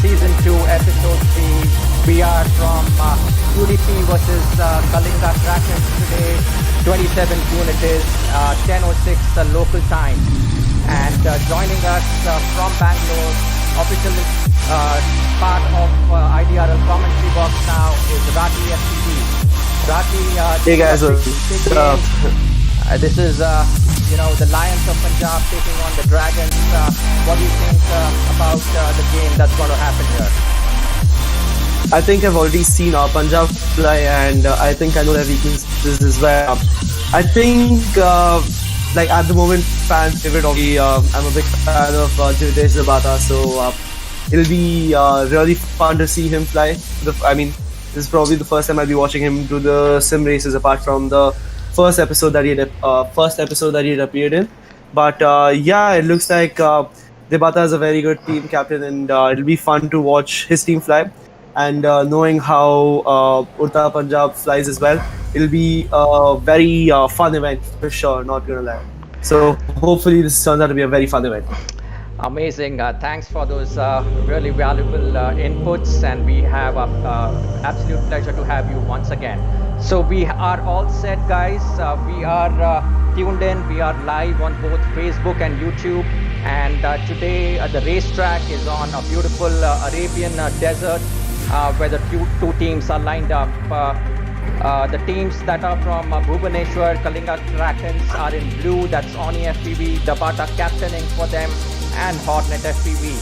Season 2, Episode 3. We are from UDP versus Kalinga Krakens today. 27 June it is, 10:06 local time. And joining us from Bangalore, official part of IDRL commentary box now is Rati FTV. Rati, hey guys, this is the Lions of Punjab taking on the Dragons. What do you think about the game that's going to happen here? I think I've already seen Punjab play, and I think I know their weaknesses as well. I think, at the moment, fan favorite. I'm a big fan of Udd Da Punjab, so it'll be really fun to see him fly. This is probably the first time I'll be watching him do the sim races, apart from the first episode that he had appeared in. But it looks like Debata is a very good team captain, and it'll be fun to watch his team fly. And knowing how Udd Da Punjab flies as well, it'll be a very fun event for sure, not gonna lie. So hopefully this turns out to be a very fun event. Amazing. Thanks for those really valuable inputs, and we have absolute pleasure to have you once again. So we are all set, guys. We are tuned in. We are live on both Facebook and YouTube. And today the racetrack is on a beautiful Arabian desert where the two teams are lined up. The teams that are from Bhubaneswar, Kalinga Krakens are in blue. That's Oni FPV, Dabata captaining for them, and Hornet FPV.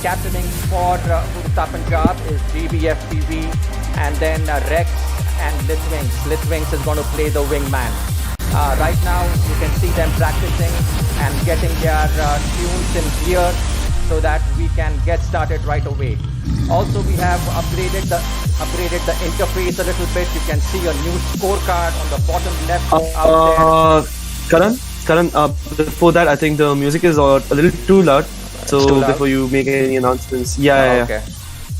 Captaining for Udd Da Punjab is GB FPV, and then Rex and Litwings. Litwings is going to play the wingman. Right now you can see them practicing and getting their tunes in gear so that we can get started right away. Also, we have upgraded the interface a little bit. You can see a new scorecard on the bottom left out there. Karan, before that, I think the music is a little too loud. So before you make any announcements, okay.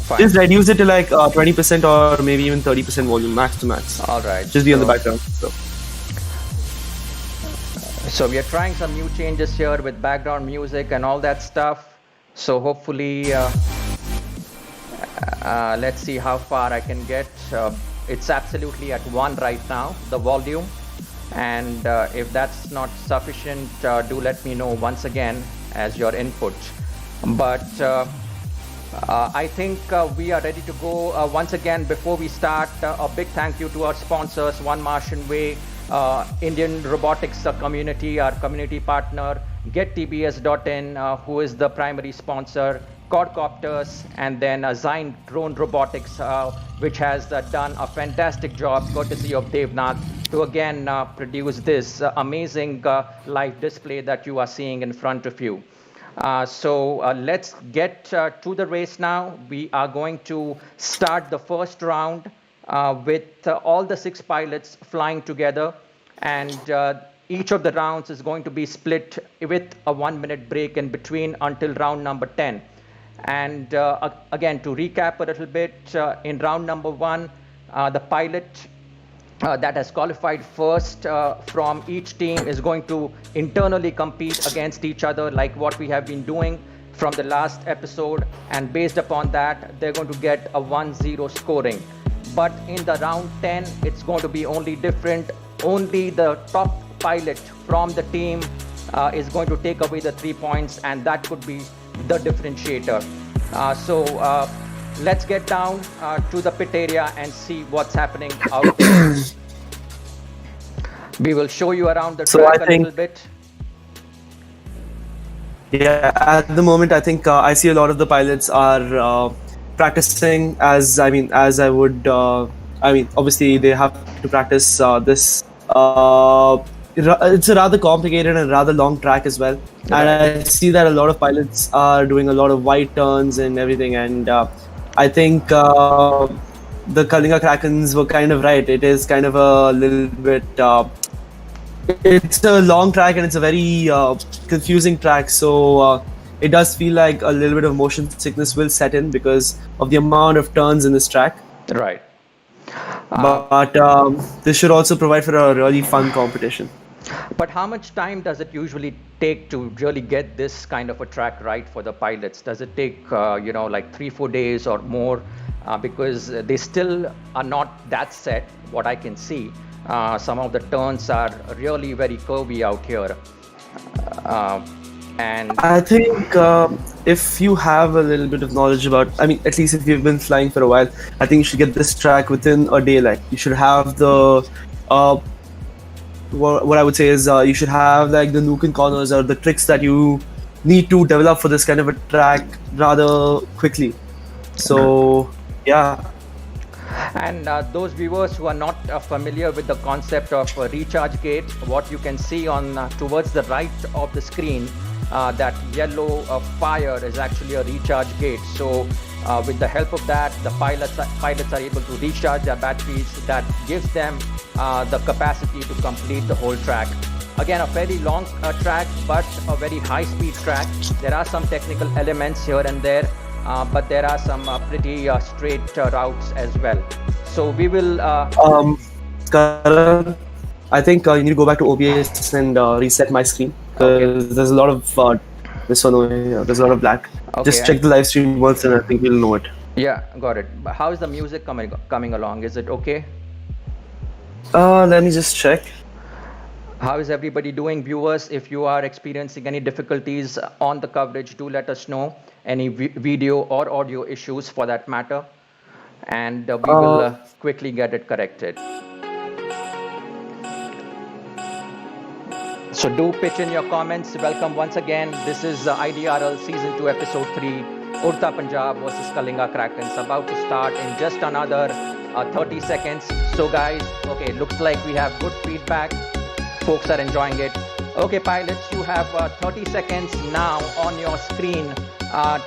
Fine. Just reduce it to like 20% or maybe even 30% volume, max to max. All right. Just be on the background. So we are trying some new changes here with background music and all that stuff. So hopefully, let's see how far I can get. It's absolutely at 1 right now, the volume. And if that's not sufficient, do let me know once again as your input. But I think we are ready to go. Once again, before we start, a big thank you to our sponsors, One Martian Way, Indian Robotics Community, our community partner, GetTBS.in, who is the primary sponsor, quadcopters, and then Zine Drone Robotics, which has done a fantastic job, courtesy of Devnath, to again produce this amazing live display that you are seeing in front of you. So let's get to the race now. We are going to start the first round with all the 6 pilots flying together, and each of the rounds is going to be split with a 1-minute break in between until round number 10. And again, to recap a little bit, in round number 1, the pilot that has qualified first from each team is going to internally compete against each other, like what we have been doing from the last episode, and based upon that they're going to get a 1-0 scoring. But in the round 10, it's going to be only different. Only the top pilot from the team is going to take away the 3 points, and that could be the differentiator. So let's get down to the pit area and see what's happening out there. We will show you around the track a little bit. Yeah, at the moment, I think I see a lot of the pilots are practicing obviously they have to practice this. It's a rather complicated and rather long track as well. And I see that a lot of pilots are doing a lot of wide turns and everything. And I think the Kalinga Krakens were kind of right. It is kind of a little bit... it's a long track and it's a very confusing track. So it does feel like a little bit of motion sickness will set in because of the amount of turns in this track. Right. But this should also provide for a really fun competition. But how much time does it usually take to really get this kind of a track right for the pilots? Does it take, like 3, 4 days or more? Because they still are not that set, what I can see. Some of the turns are really very curvy out here. And I think if you have a little bit of knowledge about, I mean, at least if you've been flying for a while, I think you should get this track within a day. Like you should have the, what I would say is you should have like the nook and corners or the tricks that you need to develop for this kind of a track rather quickly. So yeah. And those viewers who are not familiar with the concept of recharge gate, what you can see on towards the right of the screen, that yellow fire is actually a recharge gate. So with the help of that, the pilots are able to recharge their batteries. That gives them the capacity to complete the whole track. Again, a very long track, but a very high-speed track. There are some technical elements here and there, but there are some pretty straight routes as well. So we will. Karan, I think you need to go back to OBS and reset my screen because there's a lot of this one over here. There's a lot of black. Okay, Just check the live stream once, and I think you'll know it. Yeah, got it. But how is the music coming along? Is it okay? Let me just check. How is everybody doing, viewers? If you are experiencing any difficulties on the coverage, do let us know. Any video or audio issues for that matter, and we will quickly get it corrected. So do pitch in your comments. Welcome once again. This is IDRL Season 2 Episode 3, Udd Da Punjab versus Kalinga Krakens, about to start in just another 30 seconds. So guys, okay, looks like we have good feedback. Folks are enjoying it. Okay, pilots, you have 30 seconds now on your screen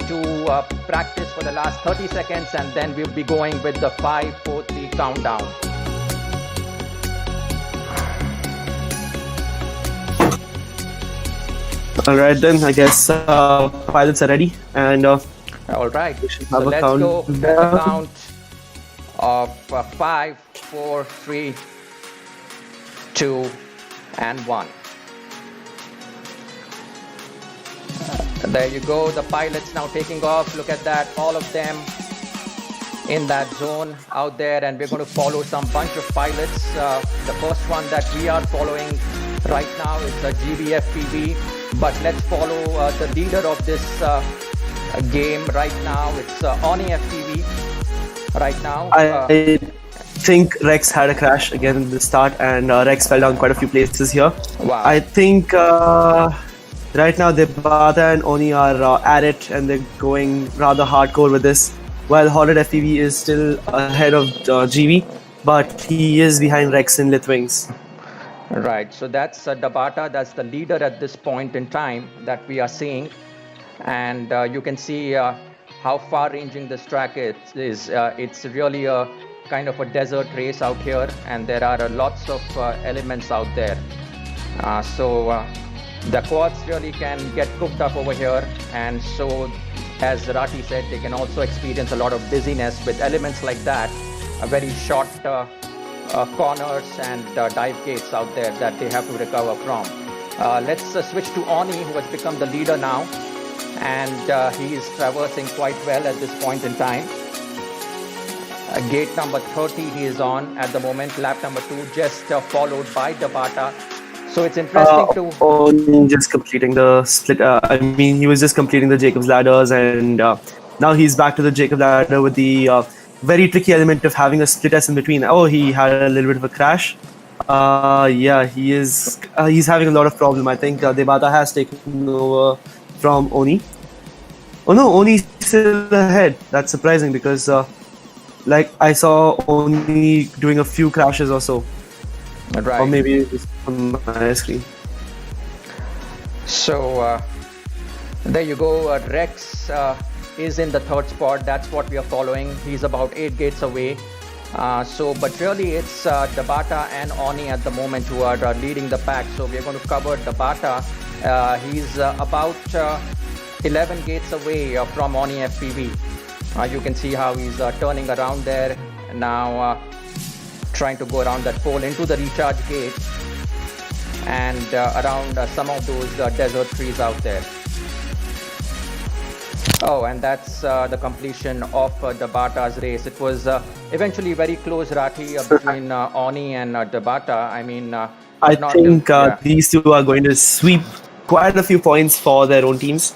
to practice for the last 30 seconds, and then we'll be going with the 5, 4, 3 countdown. All right, then I guess pilots are ready, and all right. So let's go at the count of 5, 4, 3, 2, and 1. There you go. The pilots now taking off. Look at that. All of them in that zone out there, and we're going to follow some bunch of pilots. The first one that we are following right now is the GVFPV, but let's follow the leader of this game right now. It's Oni FPV right now. I think Rex had a crash again in the start, and Rex fell down quite a few places here. Wow. I think right now Debata and Oni are at it, and they're going rather hardcore with this. While Horrid FPV is still ahead of GV, but he is behind Rex in Litwings. Right, so that's Debata, that's the leader at this point in time that we are seeing. And you can see how far-ranging this track is. It's really a kind of a desert race out here, and there are lots of elements out there. So the quads really can get cooked up over here, and so as Rati said, they can also experience a lot of dizziness with elements like that, very short corners and dive gates out there that they have to recover from. Let's switch to Oni, who has become the leader now, and he is traversing quite well at this point in time. Gate number 30 he is on at the moment, lap number 2, just followed by Debata. So it's interesting to... Oni just completing the split. He was just completing the Jacob's ladders, and now he's back to the Jacob ladder with the very tricky element of having a split S in between. Oh, he had a little bit of a crash. Yeah, he is. He's having a lot of problem. I think Debata has taken over from Oni. Oh no, Oni's still ahead. That's surprising because, like, I saw Oni doing a few crashes or so. Right. Or maybe it's on my screen. So there you go. Rex is in the third spot. That's what we are following. He's about 8 gates away. But really it's Debata and Oni at the moment who are leading the pack. So we're going to cover Debata. He's about 11 gates away from Oni FPV. You can see how he's turning around there now, trying to go around that pole into the recharge gate. and around some of those desert trees out there. Oh, and that's the completion of Dabata's race. It was eventually very close, Rathi, between Oni and Dabata. I mean, I but not think yeah. these two are going to sweep quite a few points for their own teams.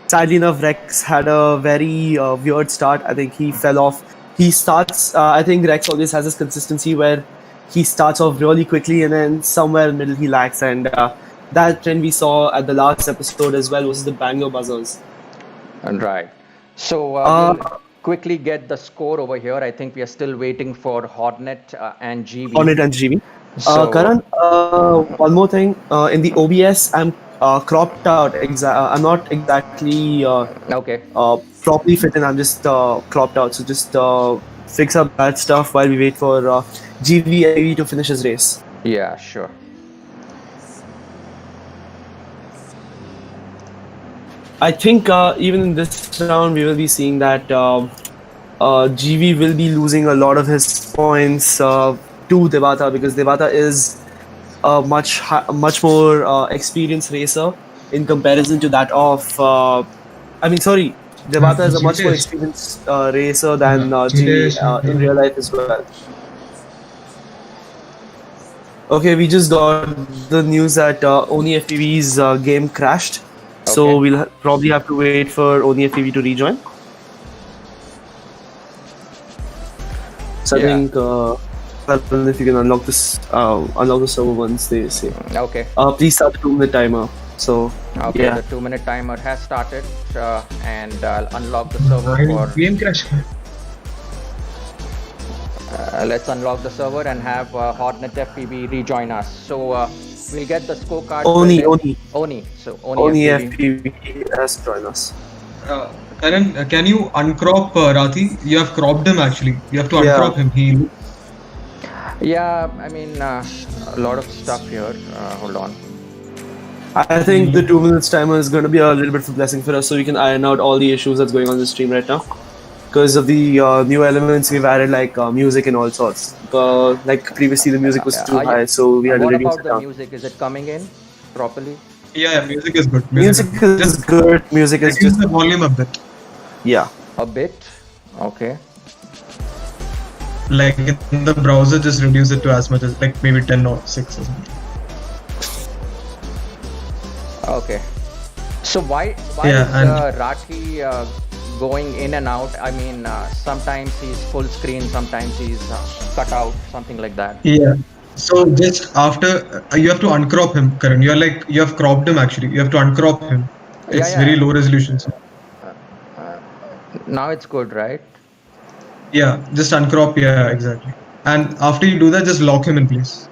Sadly enough, Rex had a very weird start. I think he fell off. He starts. I think Rex always has this consistency where he starts off really quickly and then somewhere in the middle he lags. And that trend we saw at the last episode as well was the Bangalore Buzzers. Right. So we'll quickly get the score over here. I think we are still waiting for Hornet and GB. Hornet and GB. So, Karan, one more thing. In the OBS, I'm cropped out. I'm not exactly okay. properly fit, and I'm just cropped out. So just fix up that stuff while we wait for GV to finish his race. Yeah, sure. I think even in this round, we will be seeing that GV will be losing a lot of his points to Devata, because Devata is a much more experienced racer in comparison to that of. Devata is a much more experienced racer than GV in real life as well. Okay, we just got the news that Oni FPV's game crashed. So we'll probably have to wait for Oni FPV to rejoin. So yeah. I think if you can unlock this, unlock the server once they say. Okay. Please start the 2-minute timer. So okay, yeah. The 2-minute timer has started, and I'll unlock the server for game crash. Let's unlock the server and have Hornet FPV rejoin us. So we'll get the scorecard. Oni. So Oni FPV has joined us. Karan, can you uncrop Rathi? You have cropped him actually. You have to uncrop him. Yeah, I mean a lot of stuff here. Hold on. I think the 2 minutes timer is going to be a little bit of a blessing for us, so we can iron out all the issues that's going on the stream right now. Because of the new elements we've added, like music and all sorts. Like previously the music was too high, so we had to reduce it down. What about the music? Is it coming in properly? Yeah, music is good. Music is good. Music is just the volume a bit. Yeah. A bit? Okay. Like in the browser, just reduce it to as much as like maybe 10 or 6 or something. Okay. So why is Rathi going in and out? I mean, sometimes he's full screen, sometimes he's cut out, something like that. Yeah. So just after you have to uncrop him, Karan. You have cropped him actually. You have to uncrop him. It's very low resolution. So. Now it's good, right? Yeah, just uncrop. Yeah, exactly. And after you do that, just lock him in place.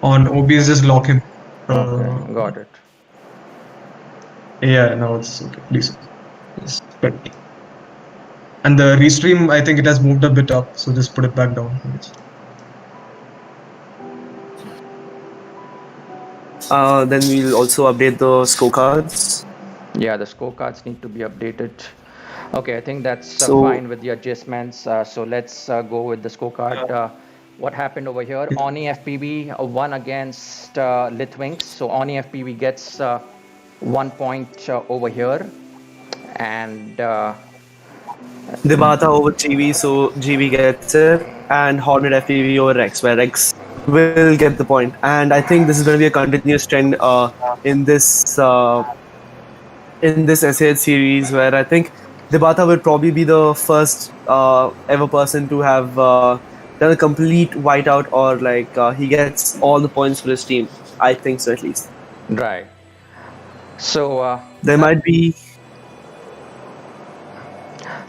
On OBS, just lock him. Okay, got it. Yeah, now it's okay. Please. Yes, good. And the restream, I think it has moved a bit up, so just put it back down. Then we'll also update the scorecards. Yeah, the scorecards need to be updated. Okay, I think that's fine with the adjustments. So let's go with the scorecard. What happened over here? Oni FPV won against Litwinks. So Oni FPV gets 1 point over here. And Devata over GV, so GV gets it. And Hornet FPV over Rex, where Rex will get the point. And I think this is going to be a continuous trend in this S8 series, where I think Devata will probably be the first ever person to have done a complete whiteout, or like he gets all the points for his team. I think so, at least. Right. So there might be.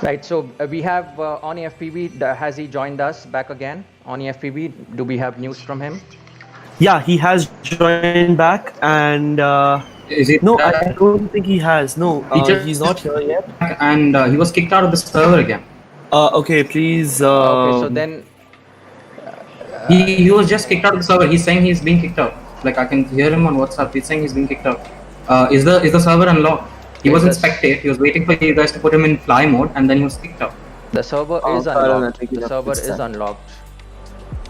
Right. So we have Oni FPV. Has he joined us back again? Oni FPV. Do we have news from him? Yeah, he has joined back, and is it? No, I don't think he has. No, he's not here yet. And he was kicked out of the server again. Okay, please. Okay, so then he was just kicked out of the server. He's saying he's being kicked out. Like I can hear him on WhatsApp. He's saying he's being kicked out. Is the server unlocked? He was in spectate. He was waiting for you guys to put him in fly mode, and then he was kicked out. The server is unlocked. The server is unlocked.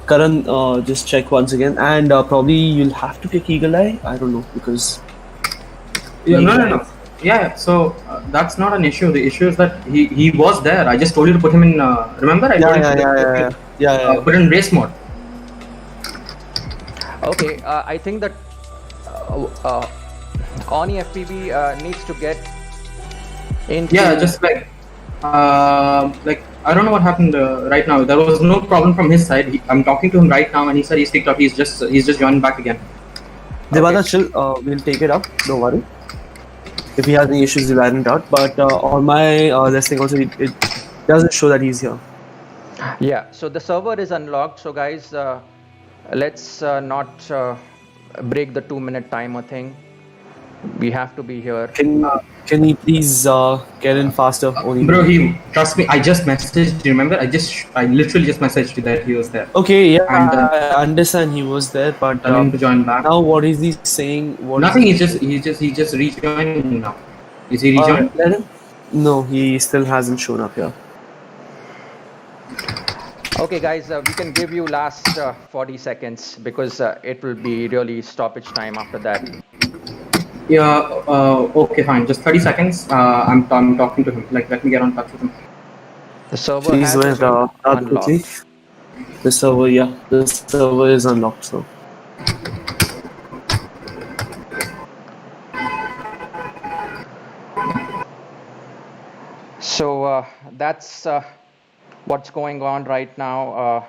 Karan, just check once again, and probably you'll have to take Eagle Eye. I don't know because. Yeah, no. Yeah, so that's not an issue. The issue is that he was there. I just told you to put him in. Remember, I told you to put in race mode. Okay, I think that Oni FPV needs to get into. Yeah, just like I don't know what happened right now. There was no problem from his side. I'm talking to him right now, and he said he's kicked out. He's just joined back again. Devata, chill. We'll take it up. Don't worry. If he has any issues, we'll iron it out. But on my listing also, it doesn't show that he's here. Yeah, so the server is unlocked. So guys, let's not break the 2-minute timer thing. We have to be here. Can he please get in faster? Only Bro, trust me. I just messaged. Remember, I literally just messaged you that he was there. Okay, yeah, and, I understand he was there, but telling him to join back. Now what is he saying? Nothing. He just rejoined now. Is he rejoined? Let him. No, he still hasn't shown up here. Okay, guys, we can give you last 40 seconds because it will be really stoppage time after that. Yeah. Okay, fine. Just 30 seconds. I'm talking to him. Like, let me get on touch with him. The server has been unlocked. The server is unlocked. So that's what's going on right now.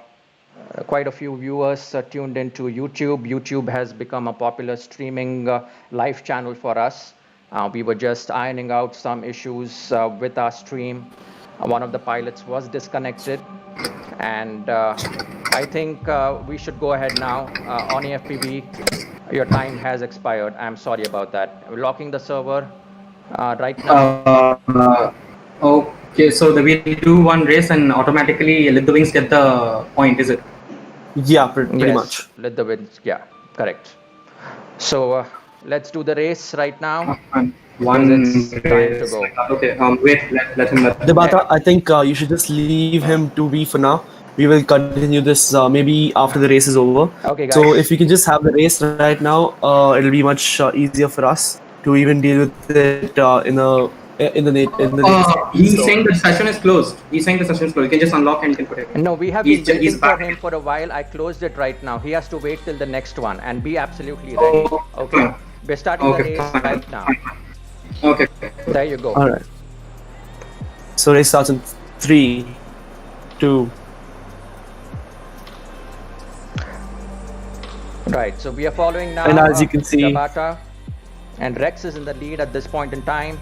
Quite a few viewers tuned into YouTube. YouTube has become a popular streaming live channel for us. We were just ironing out some issues with our stream. One of the pilots was disconnected, and I think we should go ahead now. Oni FPV, your time has expired. I'm sorry about that. We're locking the server right now. Okay, so we'll do one race and automatically let the wings get the point, is it? Yeah, pretty much. Let the wings, yeah, correct. So let's do the race right now. One it's time to go. Okay, wait, let him. Devata, I think you should just leave him to be for now. We will continue this maybe after the race is over. Okay, guys. So if we can just have the race right now, it'll be much easier for us to even deal with it in the he's saying the session is closed. He's saying the session is closed. You can just unlock and you can put it. No, we have been waiting for him for a while. I closed it right now. He has to wait till the next one and be absolutely ready. Okay. We're starting the race right now. Okay. There you go. All right. So race starts in 3, 2. Right. So we are following now. And as you can see, Dabata and Rex is in the lead at this point in time.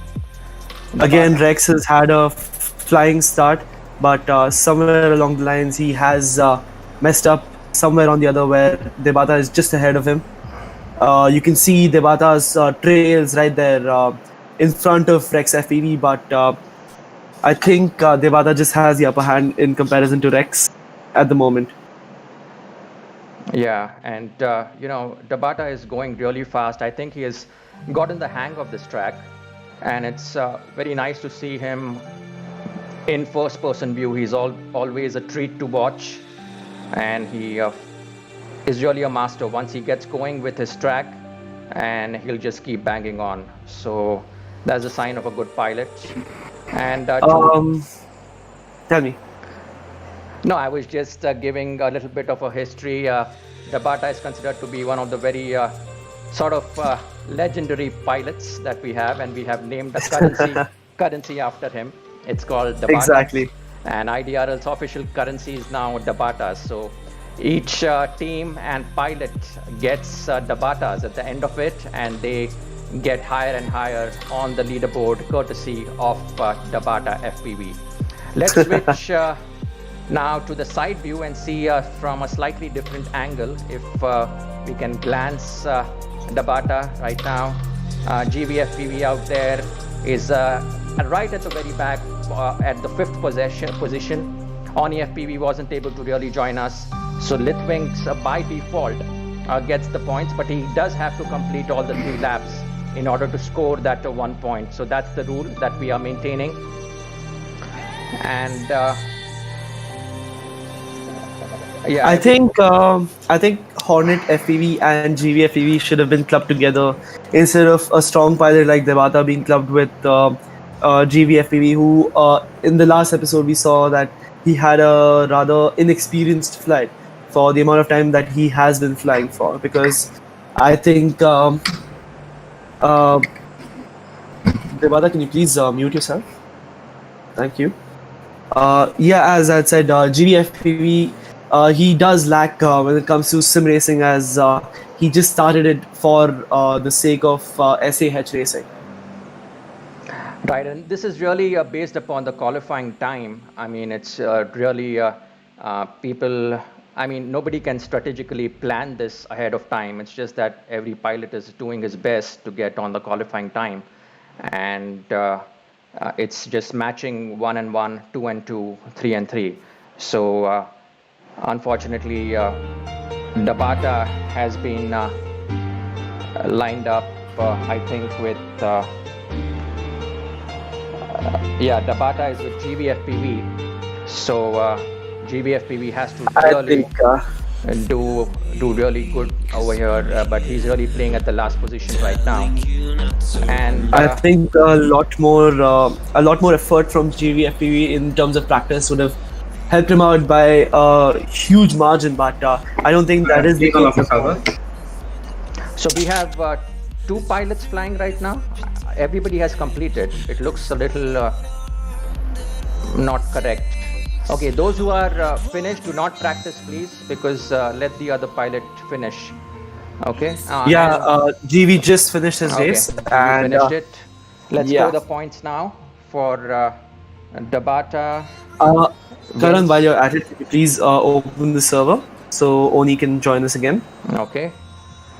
Again, Rex has had a flying start, but somewhere along the lines he has messed up somewhere on the other where Debata is just ahead of him. You can see Debata's trails right there in front of Rex FPV, but I think Debata just has the upper hand in comparison to Rex at the moment. Yeah, and Dabata is going really fast. I think he has gotten the hang of this track. And it's very nice to see him in first-person view. He's always a treat to watch, and he is really a master. Once he gets going with his track, and he'll just keep banging on. So that's a sign of a good pilot. And tell me. No, I was just giving a little bit of a history. Dabata is considered to be one of the very sort of legendary pilots that we have, and we have named the currency after him. It's called Dabata. Exactly. And IDRL's official currency is now Dabatas. So each team and pilot gets Dabatas at the end of it, and they get higher and higher on the leaderboard courtesy of Dabata FPV. Let's switch now to the side view and see from a slightly different angle if we can glance Dabata right now. GVFPV out there is right at the very back at the 5th position. Oni FPV wasn't able to really join us, so Litwings by default gets the points, but he does have to complete all the 3 laps in order to score that 1 point. So that's the rule that we are maintaining. And Yeah, I think Hornet FPV and GV FPV should have been clubbed together instead of a strong pilot like Devata being clubbed with GV FPV. Who in the last episode we saw that he had a rather inexperienced flight for the amount of time that he has been flying for. Because I think Devata, can you please mute yourself? Thank you. Yeah, as I said, GVFPV, he does lack when it comes to sim racing, as he just started it for the sake of SAH racing. Right, and this is really based upon the qualifying time. I mean, it's really people. I mean, nobody can strategically plan this ahead of time. It's just that every pilot is doing his best to get on the qualifying time, and it's just matching 1 and 1, 2 and 2, 3 and 3. So, unfortunately, Dabata has been lined up, I think, with. Yeah, Dabata is with GVFPV, so GVFPV has to I really think do really good over here, but he's really playing at the last position right now. And I think a lot more effort from GVFPV in terms of practice would have helped him out by a huge margin, but I don't think that is the Speak on off the case. server. so we have 2 pilots flying right now. Everybody has completed. It looks a little not correct. Okay, those who are finished, do not practice, please, because let the other pilot finish. Okay. Yeah, and- GV just finished his okay, race, we and finished it. Let's yeah. go the points now for Dabata. Karan, while you're at it, can you please open the server so Oni can join us again. Okay.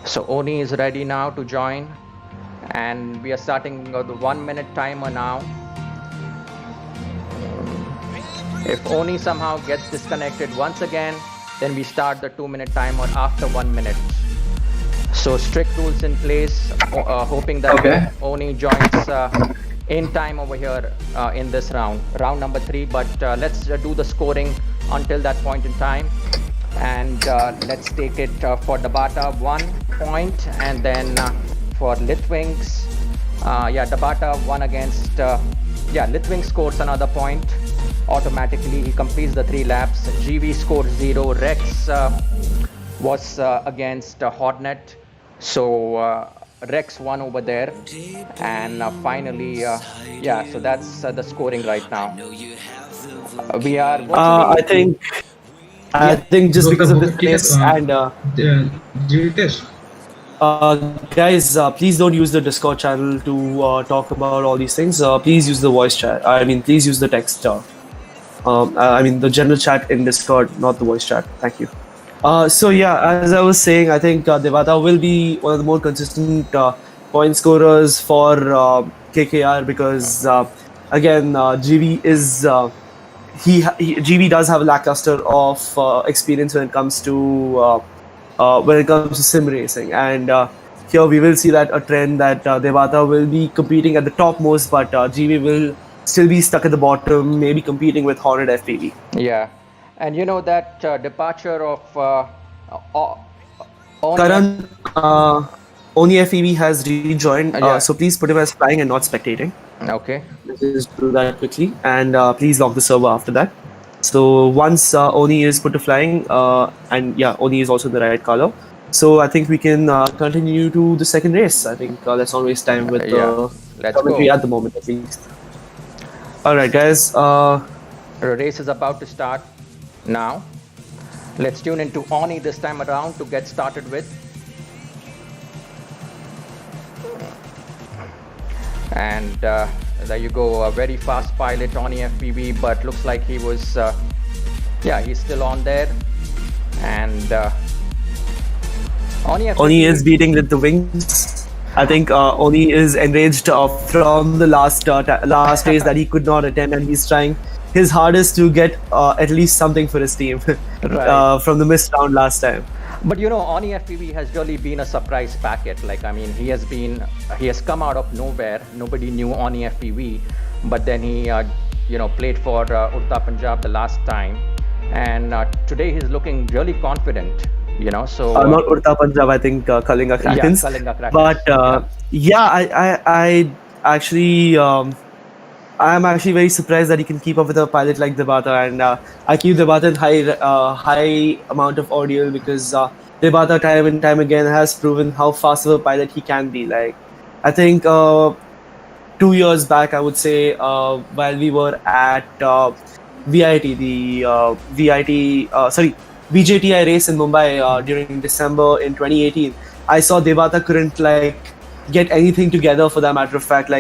So Oni is ready now to join, and we are starting the 1 minute timer now. If Oni somehow gets disconnected once again, then we start the 2 minute timer after 1 minute. So strict rules in place, hoping that Okay. Oni joins in time over here in this round number 3. But let's do the scoring until that point in time. And let's take it for Dabata 1 point, and then for Litwings, Dabata 1 against, Litwing scores another point automatically. He completes the 3 laps. GV scores 0. Rex was against Hornet, so Rex won over there. And finally, so that's the scoring right now. We are virtually. I think just because of this place and GTS. guys, please don't use the Discord channel to talk about all these things. Please use the voice chat. I mean, please use the text. I mean, the general chat in Discord, not the voice chat. Thank you. So yeah, as I was saying, I think Devata will be one of the more consistent point scorers for KKR, because again, GV is GV does have a lackluster of experience when it comes to sim racing, and here we will see that a trend that Devata will be competing at the topmost, but GV will still be stuck at the bottom, maybe competing with Hornet FPV. Yeah, and you know that departure of Oni. Karan, Oni FPV has rejoined, Yeah. so please put him as flying and not spectating. Okay. Let's just do that quickly, and please lock the server after that. So once Oni is put to flying, and yeah, Oni is also in the right color. So I think we can continue to the second race. I think let's not waste time with let's commentary go. at the moment, at least. All right, guys. The race is about to start now. Let's tune into Oni this time around to get started with. And there you go, a very fast pilot, Oni FPV, but looks like he was, he's still on there. And Oni FPV. Oni is beating with the wings. I think Oni is enraged from the last race that he could not attend, and he's trying his hardest to get at least something for his team Right. from the missed round last time. But you know, Oni FPV has really been a surprise packet. Like, I mean, he has come out of nowhere. Nobody knew Oni FPV, but then he, played for Udd Da Punjab the last time, and today he's looking really confident. So Not Udd Da Punjab, I think Kalinga Krakens. Kalinga Krakens. But I actually I'm actually very surprised that he can keep up with a pilot like Debata, and I keep Debata in high amount of ordeal because Debata time and time again has proven how fast of a pilot he can be. Like I think 2 years back, I would say, while we were at VJTI race in Mumbai during December in 2018, I saw Debata couldn't get anything together. For that matter of fact,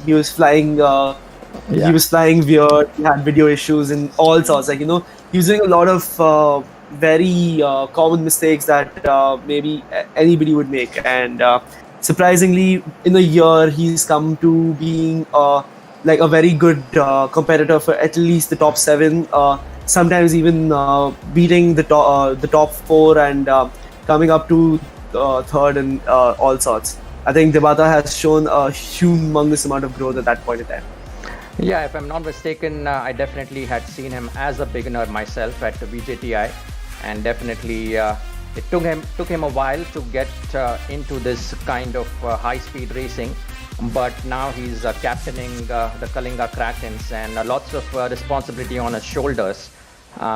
he was flying. He was flying weird. He had video issues and all sorts. He was doing a lot of very common mistakes that maybe anybody would make. And surprisingly, in a year, he's come to being a very good competitor for at least the top 7. Sometimes even beating the top 4 and coming up to third and all sorts. I think Debata has shown a humongous amount of growth at that point in time. Yeah, if I'm not mistaken, I definitely had seen him as a beginner myself at the VJTI, and definitely it took him a while to get into this kind of high-speed racing. But now he's captaining the Kalinga Krakens, and lots of responsibility on his shoulders.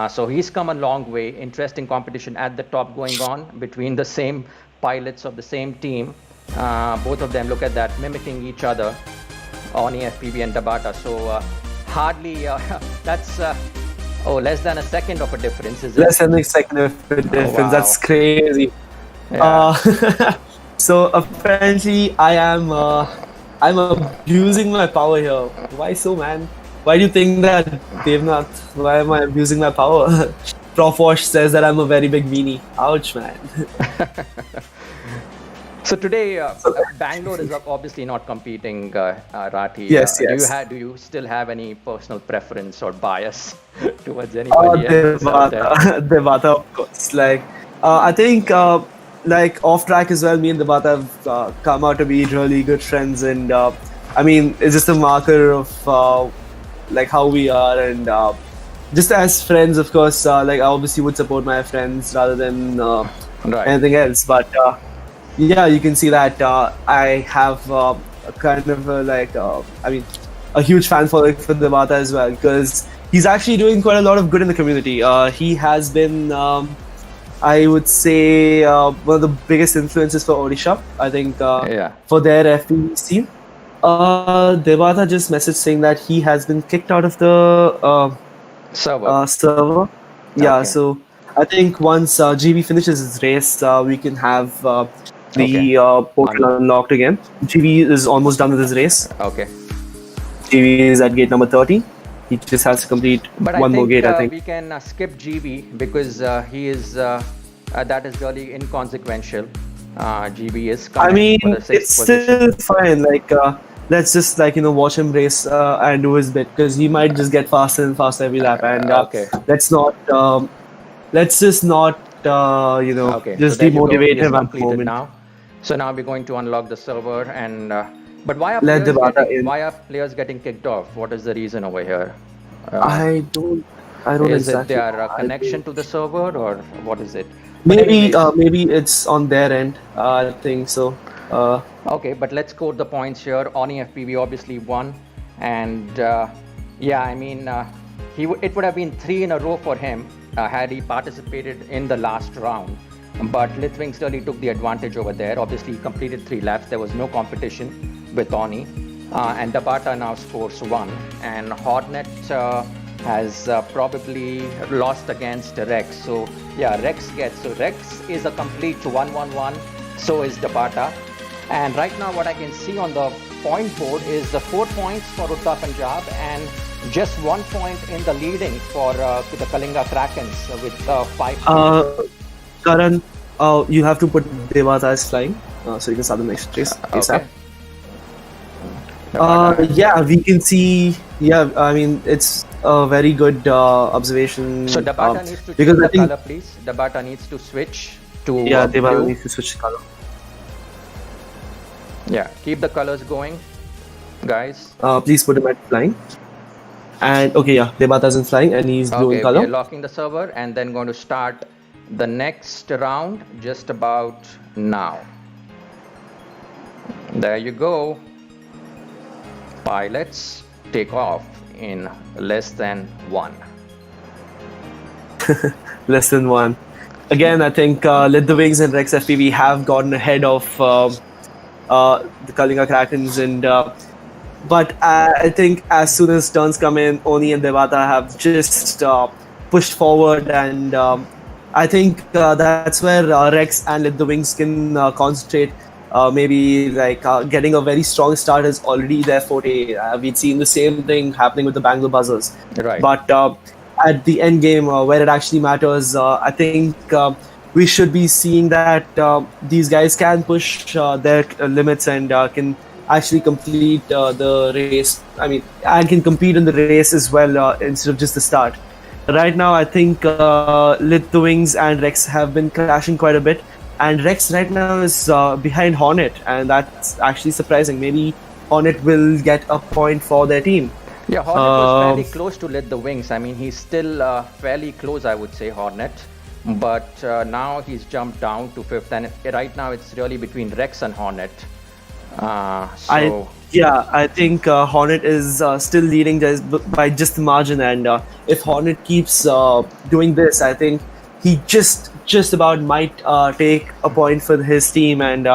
So he's come a long way. Interesting competition at the top going on between the same pilots of the same team. Both of them, look at that, mimicking each other, Oni FPV and Debata. So hardly that's less than a second of a difference, is it? Less than a second of a difference. Wow. That's crazy. Yeah. So apparently I'm abusing my power here. Why so, man? Why do you think that, Devnath? Why am I abusing my power? Prof Wash says that I'm a very big weenie. Ouch, man. So today, Bangalore is obviously not competing, Rathi. Yes. Do you still have any personal preference or bias towards anybody else? Debata, of course. I think off track as well, me and Debata have come out to be really good friends, and I mean, it's just a marker of how we are, and just as friends, of course. I obviously would support my friends rather than anything else, but. Yeah, you can see that I have a kind of a huge fan following for Debata as well, because he's actually doing quite a lot of good in the community. He has been, I would say, one of the biggest influences for Odisha, I think, for their FPV scene. Debata just messaged saying that he has been kicked out of the server. Yeah, Okay. so I think once GB finishes his race, we can have the portal unlocked again. GB is almost done with his race. Okay. GB is at gate number 30. He just has to complete one more gate, I think. We can skip GB because he is that is really inconsequential. GB is coming I mean, for the 6th it's position. still fine. Let's just watch him race and do his bit, because he might just get faster and faster every lap. And Okay. let's just not Okay. just So there you go. demotivate He is him at the completed moment. now. So now we're going to unlock the server, and but why are Let Debata in. players getting kicked off? What is the reason over here? I don't Is it exactly. their connection to the server, or what is it? But Maybe anyways, maybe it's on their end. I think so. okay, but let's quote the points here. Oni FPV obviously won, and I mean, it would have been 3 in a row for him had he participated in the last round. But Litwings really took the advantage over there. Obviously, he completed 3 laps. There was no competition with Oni, and Debata now scores 1, and Hornet has probably lost against Rex. So yeah, Rex is a complete 1-1-1. So is Debata. And right now, what I can see on the point board is the 4 points for Udd Da Punjab and just 1 point in the leading for the Kalinga Krakens with 5 points. Karan, you have to put Debata as flying, so you can start the next race. ASAP. Yeah, we can see. Yeah, I mean, it's a very good observation. So Debata needs to because change I the think color, please. Debata needs to switch to Debata blue. needs to switch color. Yeah, keep the colors going, guys. Please put him at flying. And okay, yeah, Debata's in flying and he's blue in Okay, color. we are locking the server and then going to start the next round just about now. There you go. Pilots take off in less than 1. Less than 1. Again, I think Lit the Wings and Rex FPV have gotten ahead of the Kalinga Krakens, and but I think as soon as turns come in, Oni and Devata have just pushed forward, and I think that's where Rex and Lit the Wings can concentrate. Maybe like getting a very strong start is already their forte. We've seen the same thing happening with the Bangalore Buzzers. Right. But at the end game, where it actually matters, I think we should be seeing that these guys can push their limits and can actually complete the race. I mean, and can compete in the race as well instead of just the start. Right now, I think Lit the Wings and Rex have been crashing quite a bit. And Rex right now is behind Hornet, and that's actually surprising. Maybe Hornet will get a point for their team. Yeah, Hornet was fairly close to Lit the Wings. I mean, he's still fairly close, I would say, Hornet. But now he's jumped down to 5th, and right now it's really between Rex and Hornet. I think Hornet is still leading by just the margin, and if Hornet keeps doing this, I think he just about might take a point for his team, and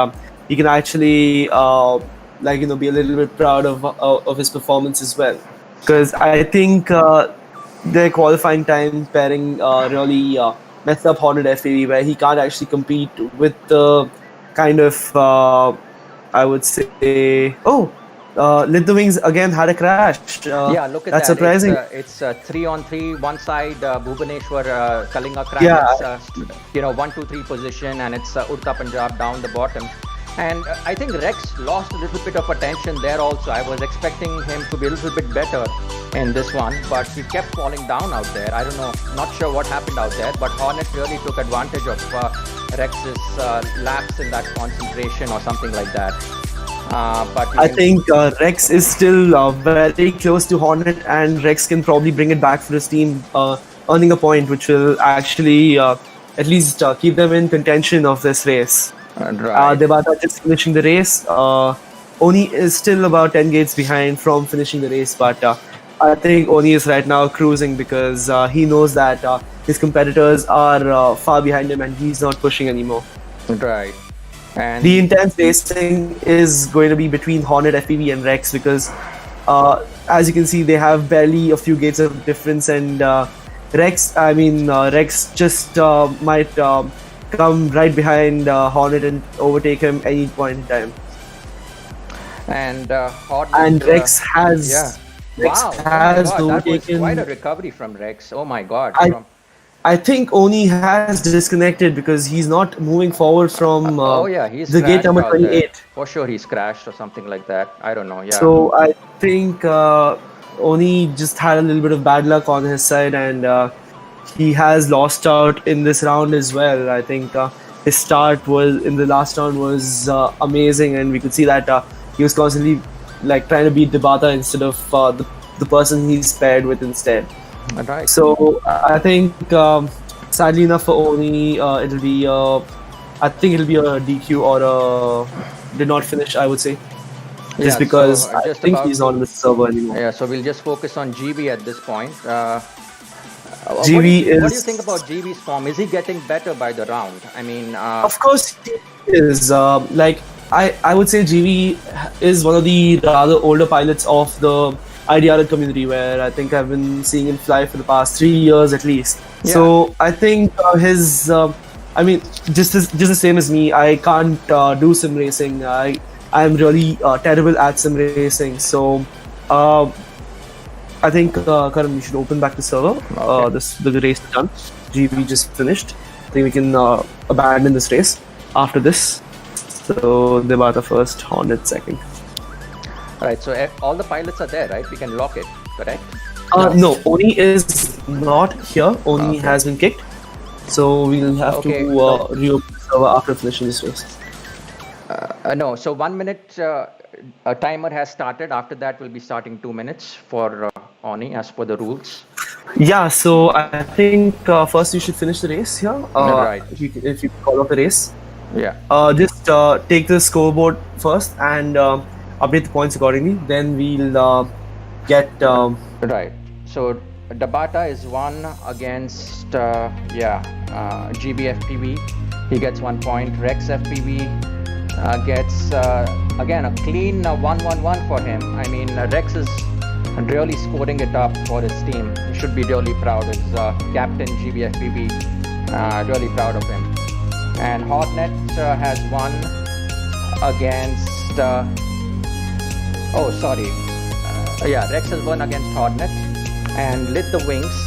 he can actually be a little bit proud of his performance as well. Because I think their qualifying time pairing really messed up Hornet FPV, where he can't actually compete with the kind of I would say Lit the Wings again had a crash. Yeah, look at that's that. Surprising. It's 3-on-3. One side, Bhubaneswar, Kalinga Krakens, 1, 2, 3 position, and it's Udd Da Punjab down the bottom. And I think Rex lost a little bit of attention there also. I was expecting him to be a little bit better in this one, but he kept falling down out there. I don't know, not sure what happened out there, but Hornet really took advantage of Rex's lapse in that concentration or something like that. But I think Rex is still very close to Hornet, and Rex can probably bring it back for his team, earning a point, which will actually at least keep them in contention of this race. Right. Devata just finishing the race. Oni is still about 10 gates behind from finishing the race, but I think Oni is right now cruising because he knows that his competitors are far behind him and he's not pushing anymore. Right. And the intense racing is going to be between Hornet FPV and Rex because as you can see, they have barely a few gates of difference, and Rex just might come right behind Hornet and overtake him any point in time. And Hornet and Rex has Rex has that was quite a recovery from Rex. Oh my god. I think Oni has disconnected because he's not moving forward from he's the gate number 28. For sure he's crashed or something like that. I don't know. Yeah. So I think Oni just had a little bit of bad luck on his side, and he has lost out in this round as well. I think his start was in the last round was amazing, and we could see that he was constantly trying to beat Devata instead of the person he's paired with instead. Right. So I think sadly enough for Oni, it'll be I think it'll be a DQ or a did not finish, I would say. Just because I think he's not on the server anymore. Yeah, so we'll just focus on GB at this point. What do you think about GB's form? Is he getting better by the round? I mean, of course he is. I would say GB is one of the rather older pilots of the IDRL community, where I think I've been seeing him fly for the past 3 years at least. Yeah. So I think his, just the same as me, I can't do sim racing. I'm really terrible at sim racing. So I think Karan, we should open back the server. Okay. The race is done. GB just finished. I think we can abandon this race after this. So Devata first, Hornet second. Alright, so all the pilots are there, right? We can lock it, correct? No, Oni is not here. Oni has been kicked. So we'll have to reopen the server after finishing this race. No, so 1 minute a timer has started. After that, we'll be starting 2 minutes for Oni as per the rules. Yeah, so I think first you should finish the race here. Right. If you call off the race. Yeah. Just take the scoreboard first and update the points accordingly. Then we'll get. Right. So Dabata is 1 against GBFPV. He gets 1 point. Rex FPV gets again a clean 1-1-1 for him. I mean, Rex is really scoring it up for his team. He should be really proud. His captain GBFPV, really proud of him. And Hotnet has 1 against. Rex has 1 against Hotnet, and Lit the Wings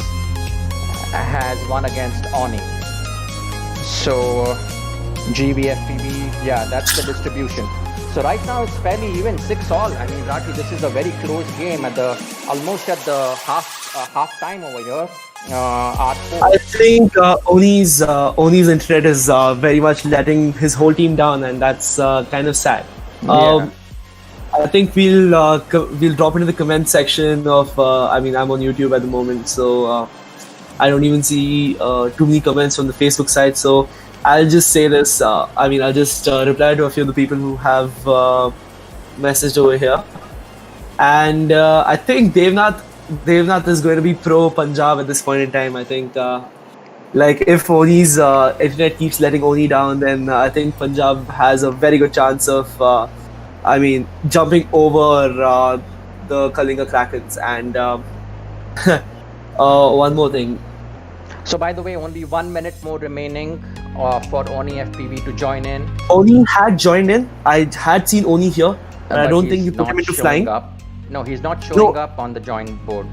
has 1 against Oni. So GBFPV, that's the distribution. So right now it's fairly even, 6-all. I mean, Rati, this is a very close game almost at the half time over here. R4. I think Oni's internet is very much letting his whole team down, and that's kind of sad. I think we'll drop into the comment section of. I'm on YouTube at the moment, so I don't even see too many comments from the Facebook side. So I'll just say this. I'll just reply to a few of the people who have messaged over here, and I think Devnath is going to be pro Punjab at this point in time. I think if Oni's internet keeps letting Oni down, then I think Punjab has a very good chance of jumping over the Kalinga Krakens. And one more thing. So by the way, only 1 minute more remaining for Oni FPV to join in. Oni had joined in. I had seen Oni here, but I don't think you put him into flying. No, he's not showing up on the join board.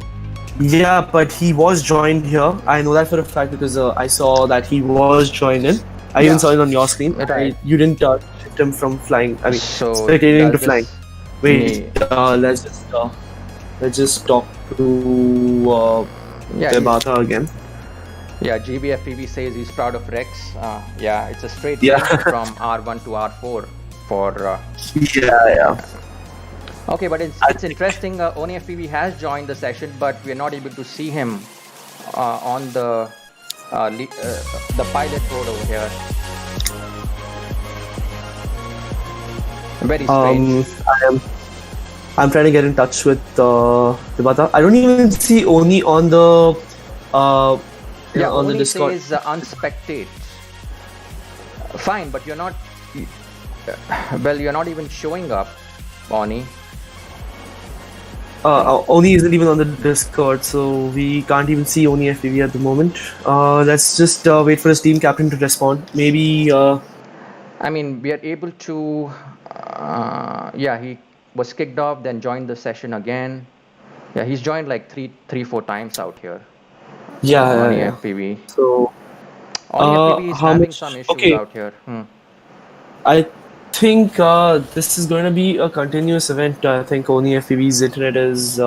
Yeah, but he was joined here. I know that for a fact because I saw that he was joined in. I even saw it on your screen. Right. You didn't shift him from flying. Spectating to flying. Wait, let's just talk to Dabata again. Yeah, GBFPV says he's proud of Rex. It's a straight game from R1 to R4 for. Okay, but it's interesting. Oni FPV has joined the session, but we're not able to see him on the pilot board over here. Very strange. I'm trying to get in touch with Dabata. I don't even see Oni on the on Oni the Discord. says unspectate. Fine, but you're not. You're not even showing up, Oni. Oni isn't even on the Discord, so we can't even see Oni FPV at the moment. Let's just wait for his team captain to respond. Maybe. We are able to. He was kicked off, then joined the session again. Yeah, he's joined like 3-4 times out here. Oni FPV. So. Oni FPV is having some issues out here. I think this is going to be a continuous event. I think Oni FPV's internet is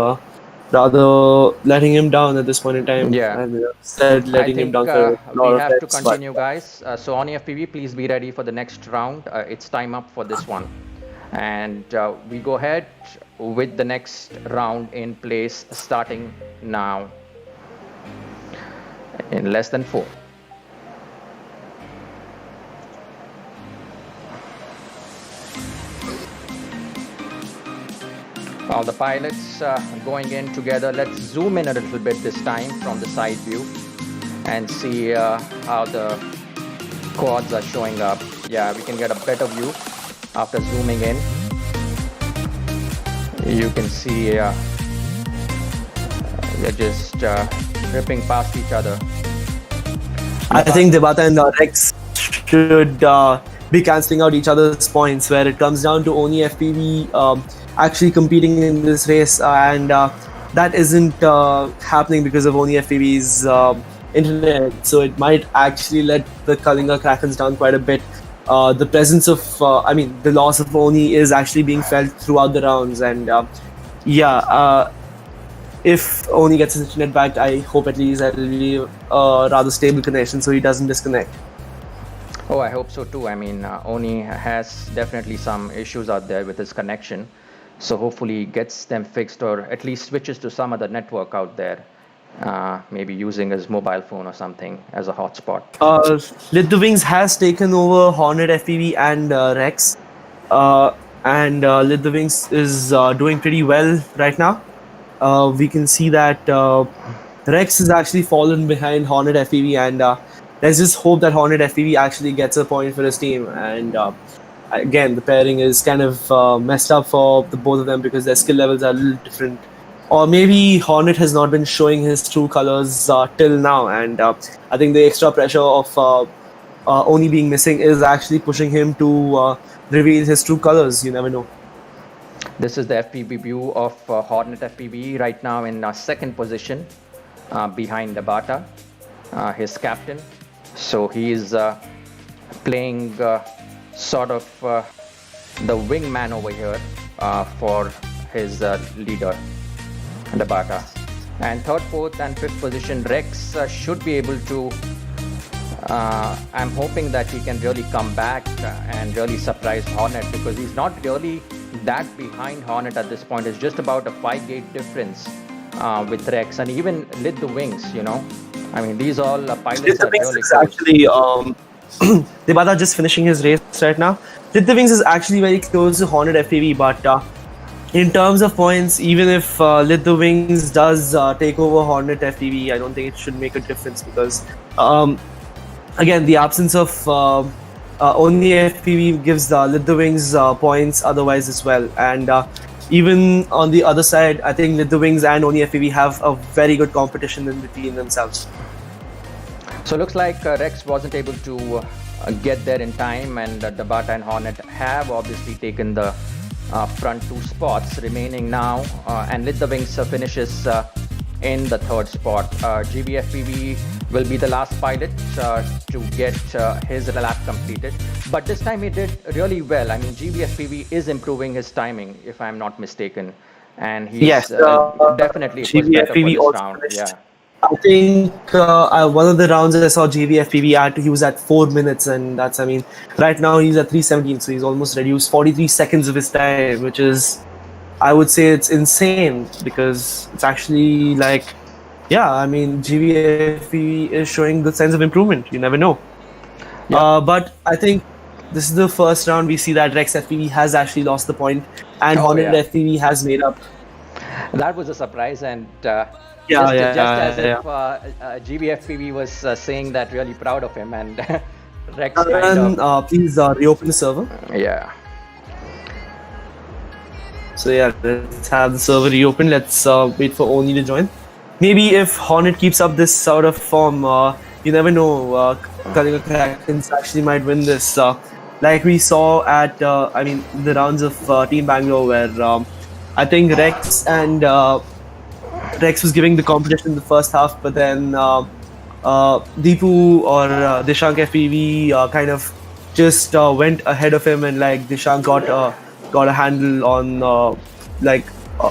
rather letting him down at this point in time. Letting him down for a lot we have of to continue, guys. So Oni FPV, please be ready for the next round. It's time up for this one. And we go ahead with the next round in place starting now in less than 4. All the pilots going in together. Let's zoom in a little bit this time from the side view and see how the quads are showing up. Yeah, we can get a better view after zooming in. You can see they're just ripping past each other. I think Dabata and Rex should be cancelling out each other's points where it comes down to Oni FPV actually competing in this race, and that isn't happening because of Oni FPV's internet, so it might actually let the Kalinga Krakens down quite a bit. The presence of, the loss of Oni is actually being felt throughout the rounds, and if Oni gets his internet back, I hope at least that will be a rather stable connection so he doesn't disconnect. Oh, I hope so too. Oni has definitely some issues out there with his connection. So hopefully he gets them fixed, or at least switches to some other network out there, maybe using his mobile phone or something as a hotspot. Lit the Wings has taken over Hornet FPV and Rex, and Lit the Wings is doing pretty well right now. We can see that Rex has actually fallen behind Hornet FPV, and let's just hope that Hornet FPV actually gets a point for his team. And again, the pairing is kind of messed up for the both of them because their skill levels are a little different. Or maybe Hornet has not been showing his true colors till now, and I think the extra pressure of Oni being missing is actually pushing him to reveal his true colors. You never know. This is the FPV view of Hornet FPV right now in second position behind Nabata, his captain. So he is playing sort of the wingman over here for his leader, Nabata. And third, fourth, and fifth position, Rex should be able to. I'm hoping that he can really come back and really surprise Hornet, because he's not really that behind Hornet at this point. It's just about a 5-gate difference with Rex, and even Lit the Wings, you know. I mean, these all pilots are really close. Actually, Debata just finishing his race right now. Lit the Wings is actually very close to Hornet FPV, but in terms of points, even if Lit the Wings does take over Hornet FPV, I don't think it should make a difference, because again, the absence of only FPV gives Lit the Wings points otherwise as well. And even on the other side, I think Lit the Wings and only FPV have a very good competition in between themselves. So looks like Rex wasn't able to get there in time, and Dabata and Hornet have obviously taken the front two spots remaining now, and Lit the Wings finishes in the third spot. GVFPV will be the last pilot to get his lap completed, but this time he did really well. I mean, GVFPV is improving his timing, if I'm not mistaken, and he's definitely was better for this round. Yeah. I think one of the rounds I saw GVFPV he was at 4 minutes, and that's, I mean, right now he's at 3:17, so he's almost reduced 43 seconds of his time, which is, I would say, it's insane, because it's actually like, yeah, I mean, GVFPV is showing good signs of improvement. You never know. Yeah. But I think this is the first round we see that Rex FPV has actually lost the point, and Hornet FPV has made up. That was a surprise, and just as if GVFPV was saying that, really proud of him, and Rex kind of... please reopen the server. Yeah. So yeah, let's have the server reopen. Let's wait for Oni to join. Maybe if Hornet keeps up this sort of form, you never know, Kalinga Krakens actually might win this. Like we saw at, the rounds of Team Bangalore, where I think Rex was giving the competition in the first half, but then Deepu or Dishank FPV kind of just went ahead of him, and like Dishank got a handle on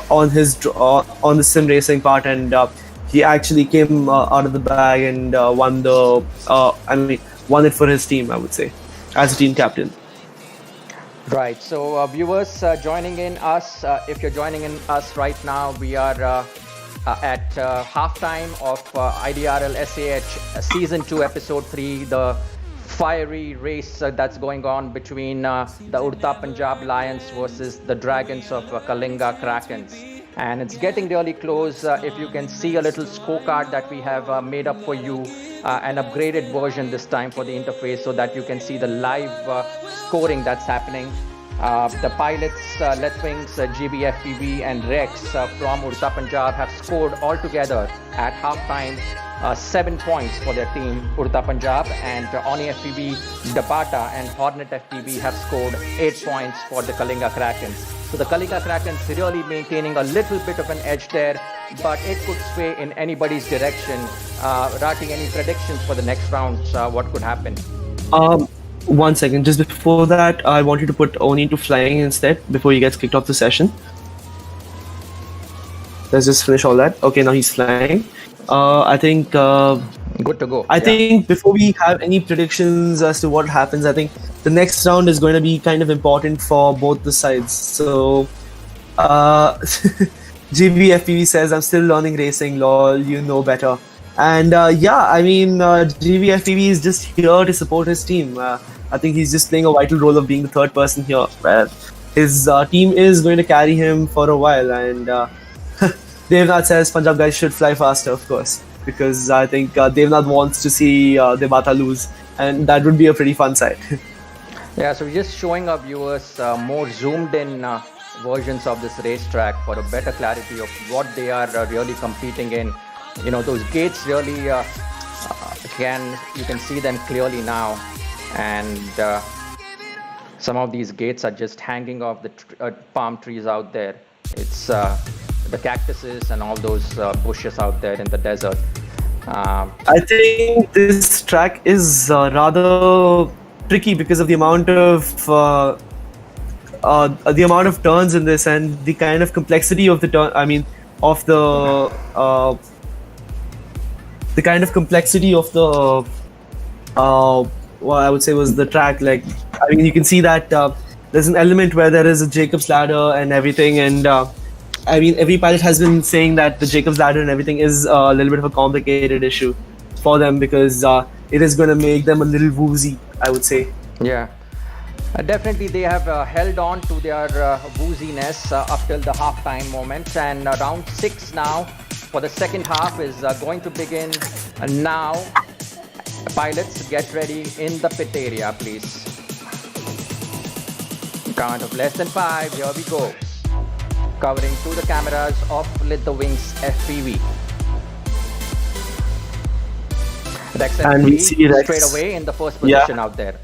on the sim racing part, and he actually came out of the bag and won it for his team, I would say, as a team captain. Right. So viewers joining in us, if you're joining in us right now, we are at halftime of IDRL SAH Season 2 Episode 3, the fiery race that's going on between the Udd Da Punjab Lions versus the Dragons of Kalinga Krakens. And it's getting really close. If you can see a little scorecard that we have made up for you, an upgraded version this time for the interface, so that you can see the live scoring that's happening. The pilots, Letwings, GBFPV and Rex from Udd Da Punjab have scored altogether at halftime 7 points for their team, Udd Da Punjab, and Oni FPV, Dabata and Hornet FPV have scored 8 points for the Kalinga Krakens. So the Kalinga Krakens really maintaining a little bit of an edge there, but it could sway in anybody's direction. Rati, any predictions for the next round? What could happen? 1 second. Just before that, I want you to put Oni to flying instead before he gets kicked off the session. Let's just finish all that. Okay, now he's flying. I think good to go. I think before we have any predictions as to what happens, I think the next round is going to be kind of important for both the sides. So GVFPV says, I'm still learning racing, lol, you know better. And yeah, I mean, GVFPV is just here to support his team. I think he's just playing a vital role of being the third person here, where his team is going to carry him for a while. And Devnath says Punjab guys should fly faster, of course, because I think Devnath wants to see Debata lose, and that would be a pretty fun sight. Yeah, so we're just showing our viewers more zoomed in versions of this racetrack for a better clarity of what they are really competing in. You know, those gates really you can see them clearly now, and some of these gates are just hanging off the palm trees out there. It's the cactuses and all those bushes out there in the desert. I think this track is rather tricky because of the amount of turns in this and the kind of complexity of the turn. I mean, of the kind of complexity of the what I would say was the track. Like, I mean, you can see that there's an element where there is a Jacob's ladder and everything, and I mean, every pilot has been saying that the Jacob's ladder and everything is a little bit of a complicated issue for them because it is going to make them a little woozy, I would say. Yeah. Definitely, they have held on to their wooziness up till the halftime moment, and round 6 now for the second half is going to begin now. Pilots, get ready in the pit area, please. Count of less than 5. Here we go. Covering to the cameras of Lit the Wings FPV. Rex And we see Rex straight away in the first position out there.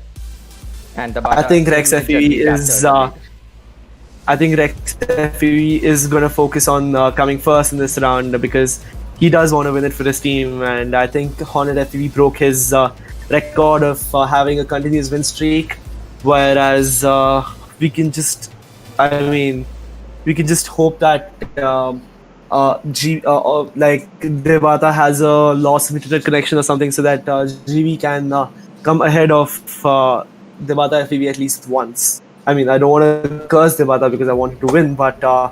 And the I think Rex FPV is. I think Rex FPV is going to focus on coming first in this round because he does want to win it for his team, and I think Hornet FPV broke his record of having a continuous win streak, whereas we can just hope that like Debata has a loss of internet connection or something, so that GV can come ahead of Debata FPV at least once. I mean, I don't want to curse Debata because I want him to win, but I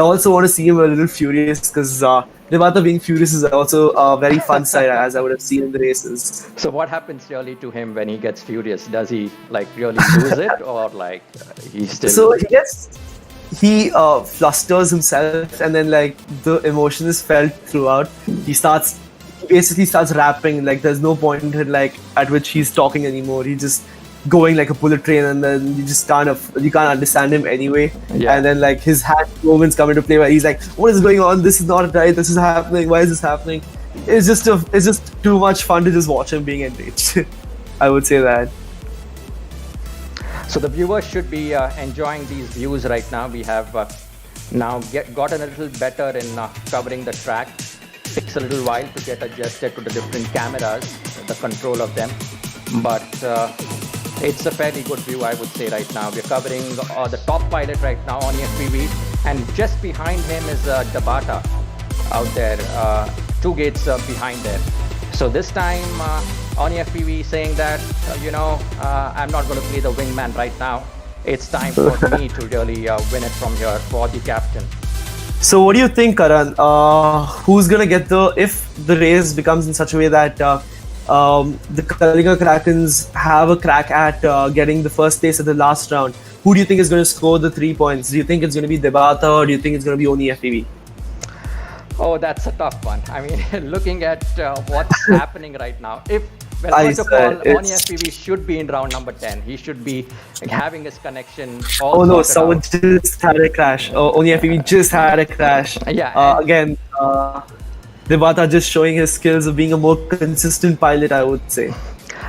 also want to see him a little furious because Debata being furious is also a very fun sight, as I would have seen in the races. So what happens really to him when he gets furious? Does he like really lose it, or like he still? So he flusters himself, and then like the emotion is felt throughout. He basically starts rapping. Like there's no point in, like at which he's talking anymore. He just going like a bullet train, and then you can't understand him anyway. Yeah. And then like his hand movements come into play where he's like, what is going on? This is not right. This is happening. Why is this happening? It's just too much fun to just watch him being enraged. I would say that. So the viewers should be enjoying these views right now. We have now gotten a little better in covering the track. Takes a little while to get adjusted to the different cameras, the control of them, but it's a fairly good view, I would say. Right now we're covering the top pilot right now on FPV, and just behind him is Debata out there, 2 gates behind there. So this time on FPV saying that I'm not going to play the wingman right now. It's time for me to really win it from here for the captain. So what do you think, Karan? Who's gonna get if the race becomes in such a way that the Kalinga Krakens have a crack at getting the first place at the last round? Who do you think is going to score the 3 points? Do you think it's going to be Debata, or do you think it's going to be only FPV? Oh, that's a tough one. I mean, looking at what's happening right now, first of all, Oni FPV should be in round number 10. He should be having his connection. Oh no, someone just had a crash. Oni FPV just had a crash. Yeah. Again, Debata just showing his skills of being a more consistent pilot, I would say.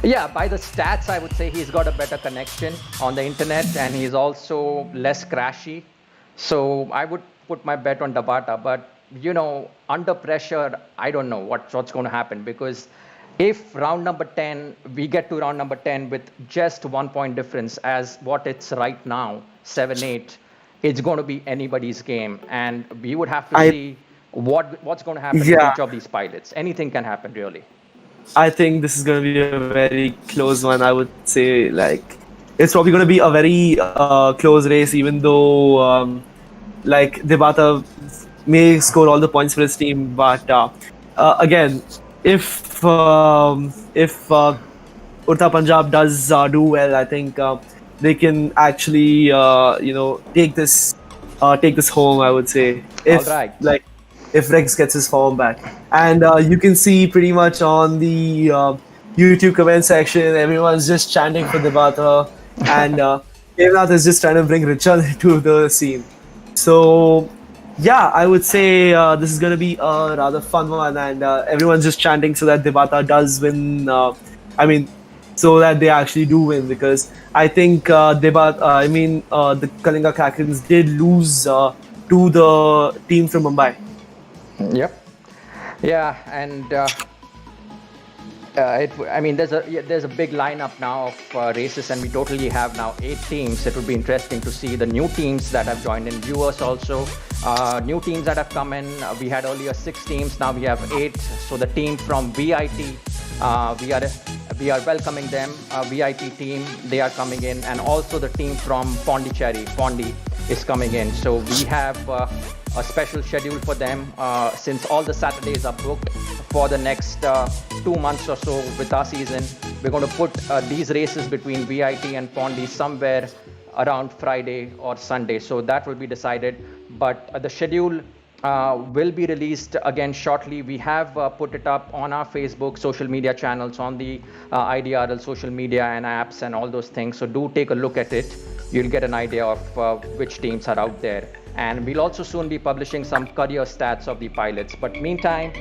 Yeah, by the stats, I would say he's got a better connection on the internet, and he's also less crashy. So I would put my bet on Debata, but under pressure, I don't know what's going to happen, because if round number 10, we get to round number 10 with just 1 point difference as what it's right now, 7-8, it's going to be anybody's game, and we would have to see what's going to happen to each of these pilots. Anything can happen, really. I think this is going to be a very close one. I would say, like, it's probably going to be a very close race, even though like Debata may score all the points for his team, but again, if Udd Da Punjab does do well, I think they can actually take this home. I would say if All right. if Rex gets his form back, and you can see pretty much on the YouTube comment section, everyone's just chanting for Debata, and Devnath is just trying to bring Richard into the scene. So yeah, I would say this is going to be a rather fun one, and everyone's just chanting so that Debata does win. So that they actually do win, because I think the Kalinga Krakens did lose to the team from Mumbai. Yep. Yeah, and there's a big lineup now of races, and we totally have now 8 teams. It would be interesting to see the new teams that have joined in, viewers also, new teams that have come in. We had earlier 6 teams, now we have 8. So the team from VIT, we are welcoming them. VIT team, they are coming in, and also the team from Pondi is coming in. So we have a special schedule for them, since all the Saturdays are booked for the next 2 months or so with our season. We're going to put these races between VIT and Pondi somewhere around Friday or Sunday. So that will be decided. But the schedule will be released again shortly. We have put it up on our Facebook social media channels, on the IDRL social media and apps and all those things. So do take a look at it. You'll get an idea of which teams are out there. And we'll also soon be publishing some career stats of the pilots. But meantime,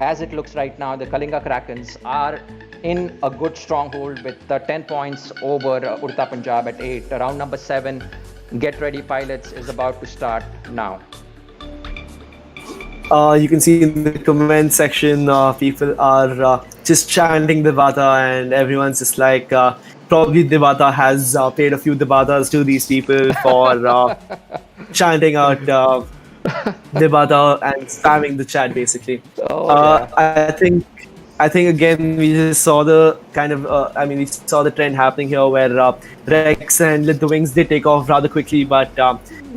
as it looks right now, the Kalinga Krakens are in a good stronghold with 10 points over Udd Da Punjab at 8. Round number 7, get ready pilots, is about to start now. You can see in the comment section, people are just chanting Debata, and everyone's just like, probably Debata has paid a few Debatas to these people for chanting out Debata and spamming the chat, basically. I think again we just saw the kind of we saw the trend happening here where Rex and Lit the Wings did take off rather quickly, but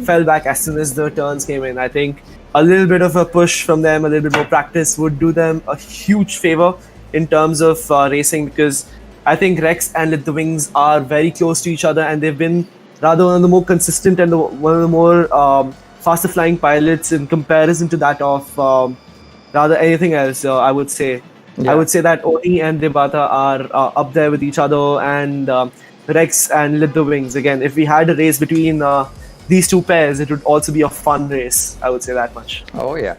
fell back as soon as the turns came in. I think a little bit of a push from them, a little bit more practice would do them a huge favor in terms of racing, because I think Rex and Lit the Wings are very close to each other, and they've been rather one of the more consistent and one of the more faster flying pilots in comparison to that of rather anything else. I would say. Yeah. I would say that Oni and Debata are up there with each other, and Rex and Lit the Wings. Again, if we had a race between these two pairs, it would also be a fun race. I would say that much. Oh yeah.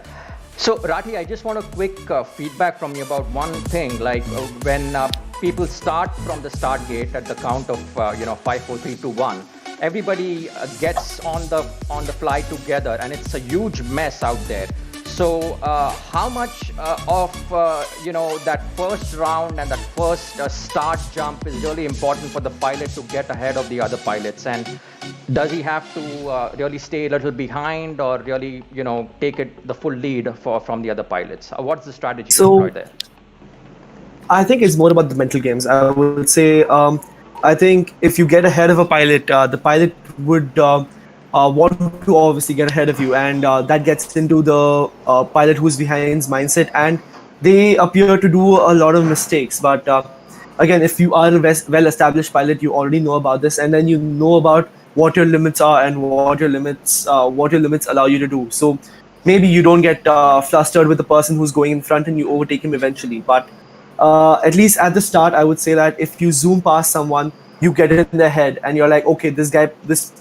So Rathi, I just want a quick feedback from you about one thing. Like when people start from the start gate at the count of 5, 4, 3, 2, 1. Everybody gets on the fly together, and it's a huge mess out there. So how much of that first round and that first start jump is really important for the pilot to get ahead of the other pilots? And does he have to really stay a little behind, or really take it the full lead from the other pilots? What's the strategy there? I think it's more about the mental games. I would say I think if you get ahead of a pilot, the pilot would want to obviously get ahead of you, and that gets into the pilot who's behind's mindset, and they appear to do a lot of mistakes. But again, if you are a well-established pilot, you already know about this, and then you know about what your limits are and what your limits allow you to do. So maybe you don't get flustered with the person who's going in front and you overtake him eventually. But at least at the start, I would say that if you zoom past someone, you get it in their head, and you're like, okay, this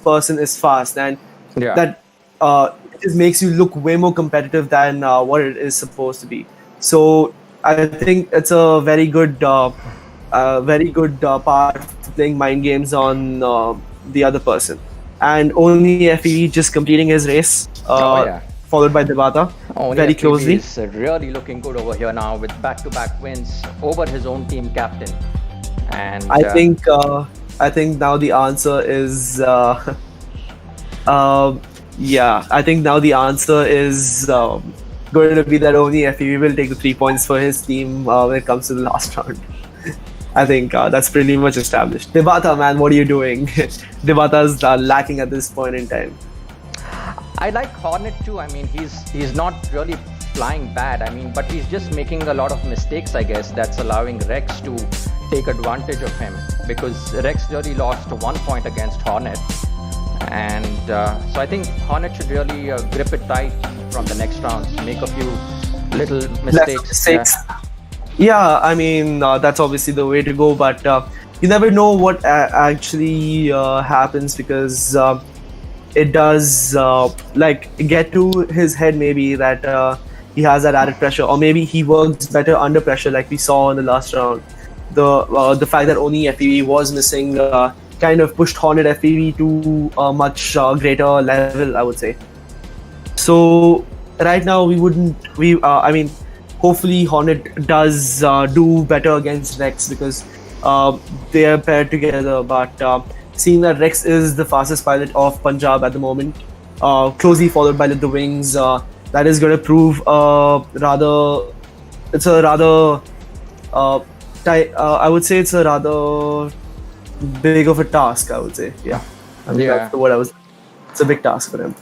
person is fast, and that it just makes you look way more competitive than what it is supposed to be. So I think it's a very good part of playing mind games on the other person. And only FEV just completing his race, followed by Debata very closely. He's really looking good over here now with back-to-back wins over his own team captain. And I think now the answer is I think now the answer is going to be that only FEV will take the 3 points for his team when it comes to the last round. I think that's pretty much established. Debata, man, what are you doing? Debata's lacking at this point in time. I like Hornet too. I mean, he's not really flying bad. I mean, but he's just making a lot of mistakes, I guess. That's allowing Rex to take advantage of him, because Rex really lost 1 point against Hornet. And so I think Hornet should really grip it tight from the next round, make a few little mistakes. Yeah, I mean, that's obviously the way to go, but you never know what actually happens, because it does like get to his head maybe that he has that added pressure, or maybe he works better under pressure, like we saw in the last round. The fact that Oni FPV was missing kind of pushed Hornet FPV to a much greater level, I would say. So right now I mean, hopefully Hornet does do better against Rex, because they are paired together. But seeing that Rex is the fastest pilot of Punjab at the moment, closely followed by the Wings, that is going to prove it's a rather I would say it's a rather big of a task, I would say. Yeah. I mean, that's the word I was. It's a big task for him.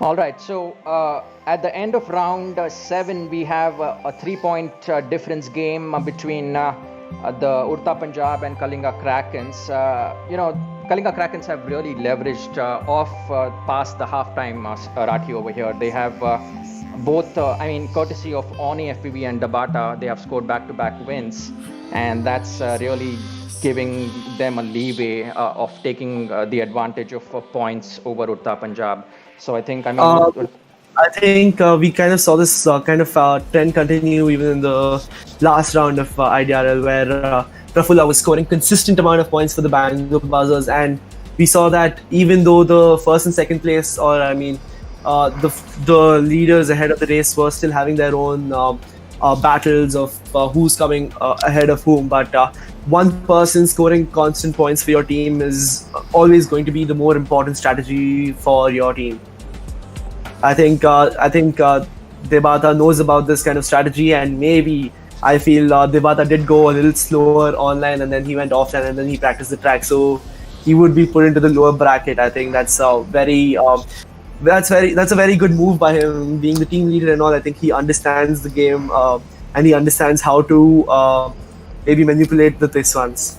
All right. So at the end of round 7, we have a 3-point difference game between the Udd Da Punjab and Kalinga Krakens. Kalinga Krakens have really leveraged off past the halftime, Rathi over here. They have both, courtesy of Oni FPV and Dabata, they have scored back-to-back wins, and that's really giving them a leeway of taking the advantage of points over Udd Da Punjab. So I think, we kind of saw this kind of trend continue even in the last round of IDRL, where Prafulla was scoring consistent amount of points for the Bangalore Buzzers, and we saw that even though the first and second place, or the leaders ahead of the race were still having their own battles of who's coming ahead of whom, but one person scoring constant points for your team is always going to be the more important strategy for your team. I think Debata knows about this kind of strategy, and maybe I feel Debata did go a little slower online, and then he went offline, and then he practiced the track, so he would be put into the lower bracket. I think that's a very good move by him, being the team leader and all. I think he understands the game, and he understands how to maybe manipulate the this ones.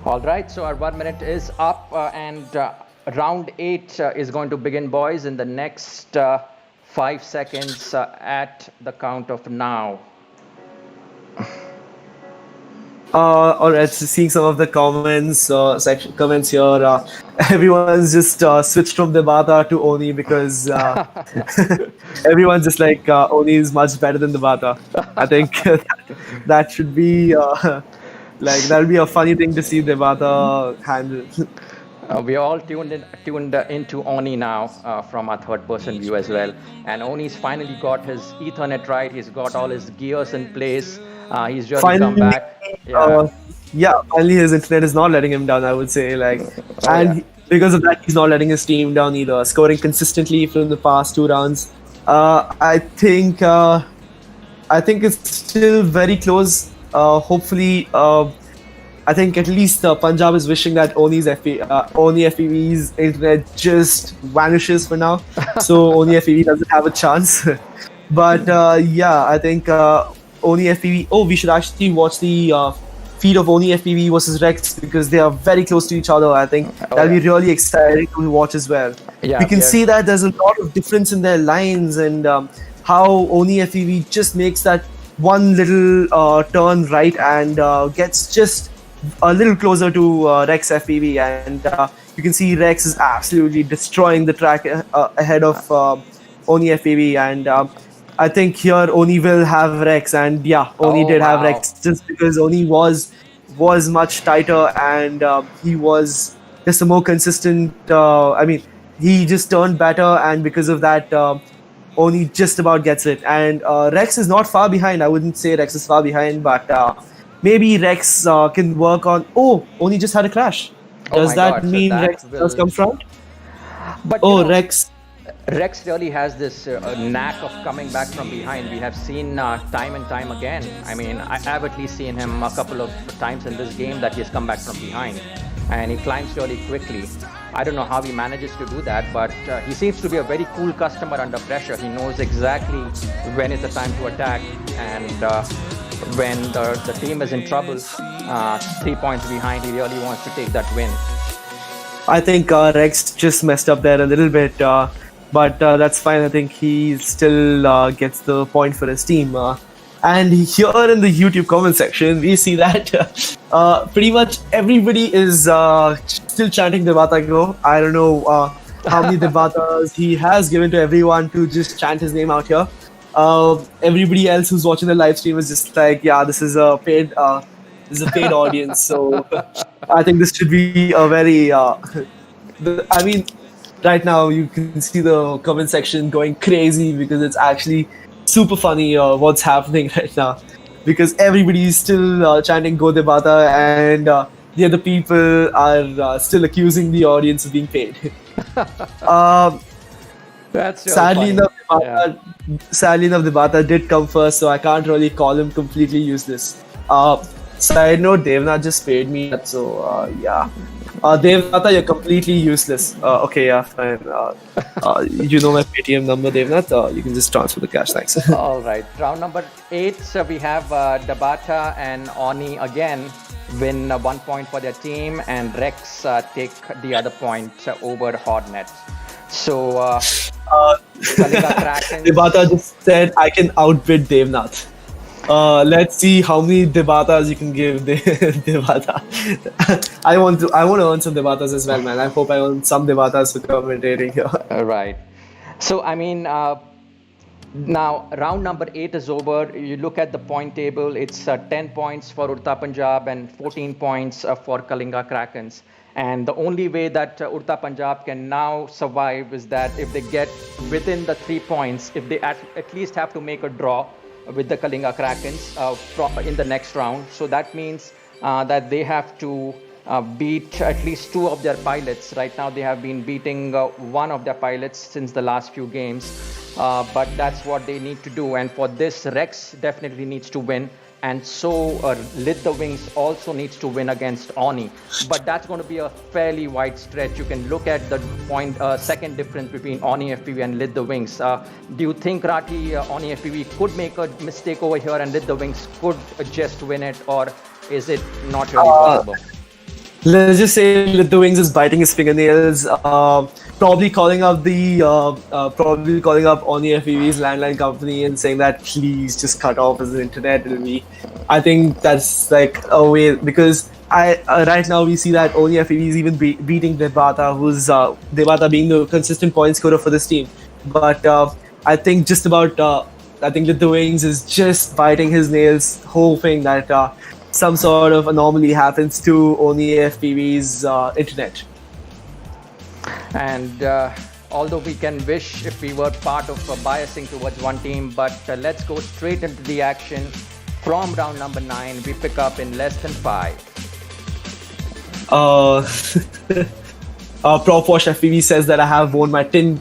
All right, so our 1 minute is up, and round 8 is going to begin, boys, in the next 5 seconds at the count of now. Alright, so seeing some of the comments here, everyone's just switched from Debata to Oni, because everyone's just like, Oni is much better than Debata. I think that should be that'll be a funny thing to see Debata handle. We are all tuned into Oni now from our third-person view as well. And Oni's finally got his Ethernet right. He's got all his gears in place. He's just come back. Finally his internet is not letting him down, I would say. Because of that, he's not letting his team down either. Scoring consistently from the past 2 rounds. I think it's still very close. Hopefully, I think at least Punjab is wishing that Oni FPV's internet just vanishes for now, so Oni FPV doesn't have a chance. But I think Oni FPV. Oh, we should actually watch the feed of Oni FPV versus Rex, because they are very close to each other. I think that'll be really exciting to watch as well. We can see that there's a lot of difference in their lines, and how Oni FPV just makes that one little turn right and gets just a little closer to Rex FPV, and you can see Rex is absolutely destroying the track ahead of Oni FPV, and I think here Oni will have Rex, and Oni did have Rex, just because Oni was much tighter, and he was just a more consistent. He just turned better, and because of that, Oni just about gets it. And Rex is not far behind. I wouldn't say Rex is far behind, but maybe Rex can work on. Oh, Oni just had a crash. Does that mean Rex does come front? But Rex really has this knack of coming back from behind. We have seen time and time again. I mean, I've at least seen him a couple of times in this game that he has come back from behind, and he climbs really quickly. I don't know how he manages to do that, but he seems to be a very cool customer under pressure. He knows exactly when is the time to attack, and when the team is in trouble, 3 points behind, he really wants to take that win. I think Rex just messed up there a little bit, but that's fine. I think he still gets the point for his team. And here in the YouTube comment section, we see that pretty much everybody is still chanting Devata Go. I don't know how many Devatas he has given to everyone to just chant his name out here. Everybody else who's watching the live stream is just like, yeah, this is a paid audience. So I think this should be a very. Right now you can see the comment section going crazy because it's actually super funny what's happening right now, because everybody is still chanting Go Debata, and the other people are still accusing the audience of being paid. That's sadly enough, Debata did come first, so I can't really call him completely useless. So I know Devnath just paid me, so yeah. Devnath, you're completely useless. Okay, yeah, fine. You know my Paytm number, Devnath. You can just transfer the cash, thanks. All right. Round number 8, we have Dabata and Oni again win 1 point for their team, and Rex take the other point over Hornet. So, Kalinga Krakens. Devata just said, I can outbid Devnath. Let's see how many Debatas you can give Devata. I want to earn some Debatas as well, man. I hope I earn some Debatas for commentating here. Right. So, I mean, now round number 8 is over. You look at the point table, it's 10 points for Udd Da Punjab and 14 points for Kalinga Krakens. And the only way that Udd Da Punjab can now survive is that if they get within the 3 points, if they at least have to make a draw with the Kalinga Krakens in the next round. So that means that they have to beat at least 2 of their pilots. Right now they have been beating 1 of their pilots since the last few games. But that's what they need to do. And for this, Rex definitely needs to win. And so Lit the Wings also needs to win against Oni. But that's going to be a fairly wide stretch. You can look at the second difference between Oni FPV and Lit the Wings. Do you think, Rati, Oni FPV could make a mistake over here and Lit the Wings could just win it? Or is it not really possible? Let's just say Lit the Wings is biting his fingernails, probably calling up Oni FPV's landline company and saying that please just cut off his internet. I think that's like a way, because right now we see that Oni FPV is even beating Debata, who's Debata being the consistent point scorer for this team. But I think Lit the Wings is just biting his nails, hoping that some sort of anomaly happens to Oni FPV's internet. And although we can wish if we were part of biasing towards one team, but let's go straight into the action. From round number 9, we pick up in less than 5. Prop Wash FPV says that I have worn my tin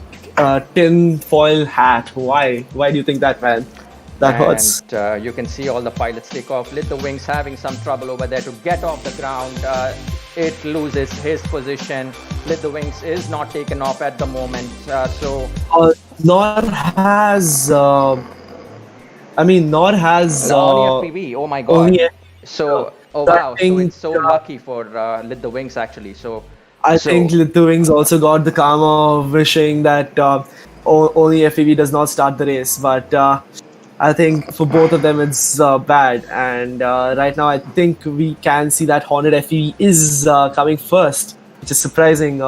foil hat. Why? Why do you think that, man? That hurts. And you can see all the pilots take off. Lit the Wings having some trouble over there to get off the ground. It loses his position. Lit the Wings is not taken off at the moment. Nor has Oni FPV. Oh my god. So wow. So it's so lucky for Lit the Wings actually. I think Lit the Wings also got the karma of wishing that Oni FPV does not start the race, but I think for both of them it's bad, and right now I think we can see that Hornet FPV is coming first, which is surprising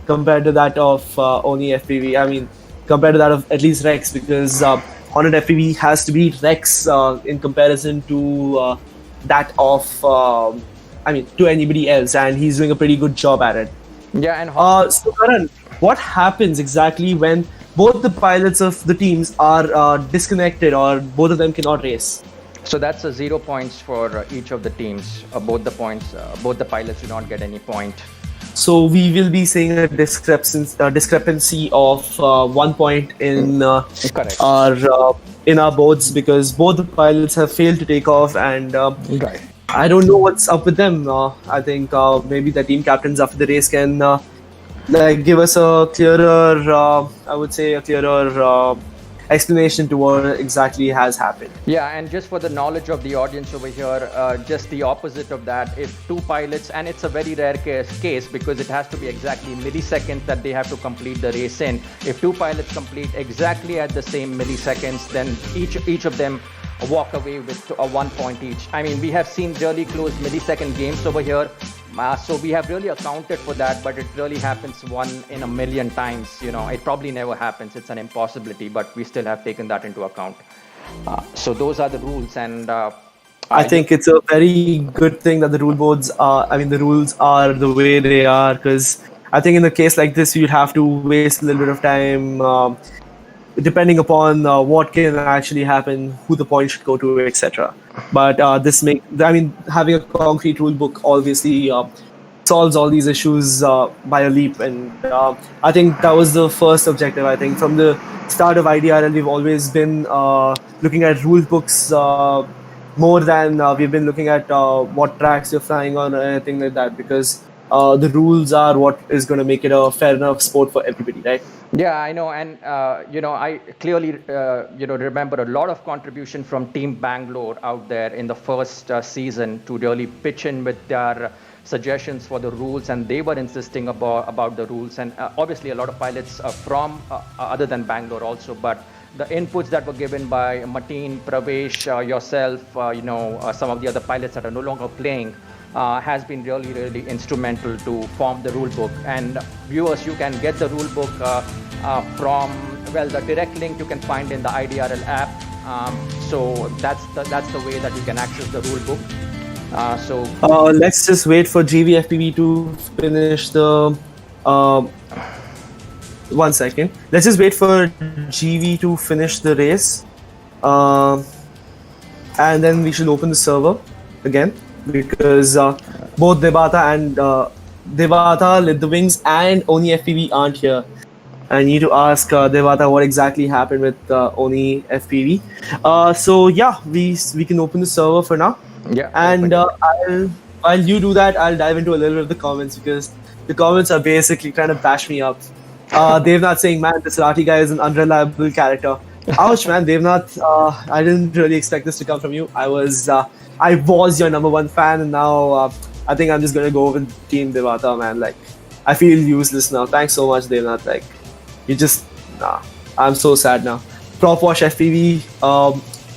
compared to that of Oni FPV. I mean, compared to that of at least Rex, because Hornet FPV has to beat Rex in comparison to that of to anybody else, and he's doing a pretty good job at it. Yeah, and so Karan, what happens exactly when both the pilots of the teams are disconnected, or both of them cannot race? So that's 0 points for each of the teams. Both the pilots do not get any point. So we will be seeing a discrepancy of 1 point in our boards, because both the pilots have failed to take off, and I don't know what's up with them. I think maybe the team captains after the race can like give us a clearer, I would say, a clearer explanation to what exactly has happened. Yeah, and just for the knowledge of the audience over here, just the opposite of that. If two pilots, and it's a very rare case because it has to be exactly milliseconds that they have to complete the race in. If two pilots complete exactly at the same milliseconds, then each of them walk away with a 1 point each. I mean, we have seen really close millisecond games over here. So we have really accounted for that, but it really happens 1 in a million times. You know, it probably never happens. It's an impossibility, but we still have taken that into account. So those are the rules, and I think it's a very good thing that the rule boards are. I mean, the rules are the way they are, because I think in a case like this, you'd have to waste a little bit of time, depending upon what can actually happen, who the point should go to, etc. But having a concrete rule book obviously solves all these issues by a leap, and I think that was the first objective. I think from the start of IDRL, we've always been looking at rule books more than we've been looking at what tracks you're flying on or anything like that, because the rules are what is going to make it a fair enough sport for everybody, right? Yeah, I know, and I clearly remember a lot of contribution from Team Bangalore out there in the first season to really pitch in with their suggestions for the rules, and they were insisting about the rules, and obviously a lot of pilots from other than Bangalore also, but the inputs that were given by Mateen, Pravesh, yourself, some of the other pilots that are no longer playing, has been really, really instrumental to form the rule book. And viewers, you can get the rule book from the direct link you can find in the IDRL app. So that's the way that you can access the rule book. Let's just wait for GVFPV to finish the. 1 second. Let's just wait for GV to finish the race, and then we should open the server again, because both Devata and Devata, Lit the Wings, and Oni FPV aren't here. I need to ask Devata what exactly happened with Oni FPV. So yeah, we can open the server for now. Yeah. And while you do that, I'll dive into a little bit of the comments, because the comments are basically trying to bash me up. Devnath saying, man, this Rati guy is an unreliable character. Ouch, man, Devnath. I didn't really expect this to come from you. I was your number one fan, and now I think I'm just gonna go with Team Devata, man. Like, I feel useless now. Thanks so much, Devnath. Like, I'm so sad now. Prop Wash FPV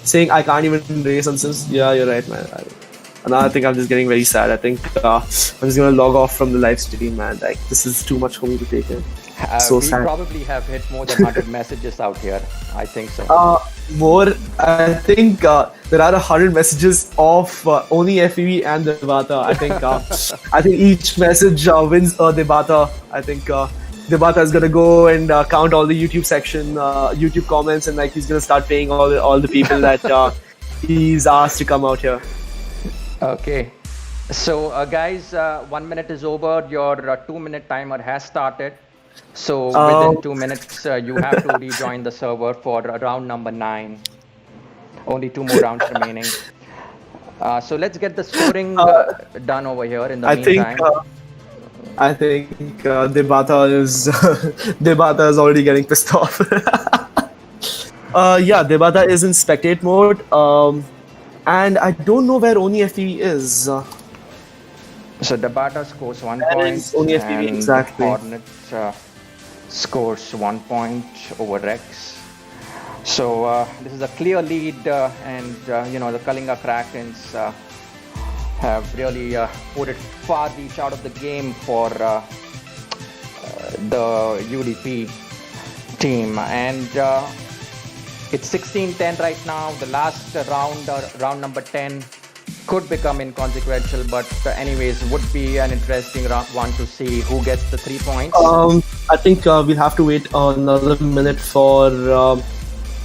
saying I can't even race on Sims. Yeah, you're right, man. And I think I'm just getting very sad. I think I'm just gonna log off from the live stream, man. Like, this is too much for me to take in. So we sad. Probably have hit more than 100 messages out here. I think so. More. I think there are 100 messages of Oni FPV and Devata. I think each message wins a Devata. I think Devata is gonna go and count all the YouTube section, YouTube comments, and like he's gonna start paying all the people that he's asked to come out here. Okay. So guys, 1 minute is over. Your 2-minute timer has started. So within 2 minutes, you have to rejoin the server for round number 9. Only 2 more rounds remaining. So let's get the scoring done over here in the meantime. I think Devata is already getting pissed off. Yeah, Devata is in spectate mode, and I don't know where Oni FPV is. So Devata scores 1 point, Oni FPV, and exactly. Hornet scores 1 point over Rex. So this is a clear lead, and the Kalinga Krakens have really put it far reach out of the game for the UDP team, and it's 16-10 right now. The last round, round number 10, could become inconsequential, but anyways, would be an interesting one to see who gets the 3 points. I think we'll have to wait another minute for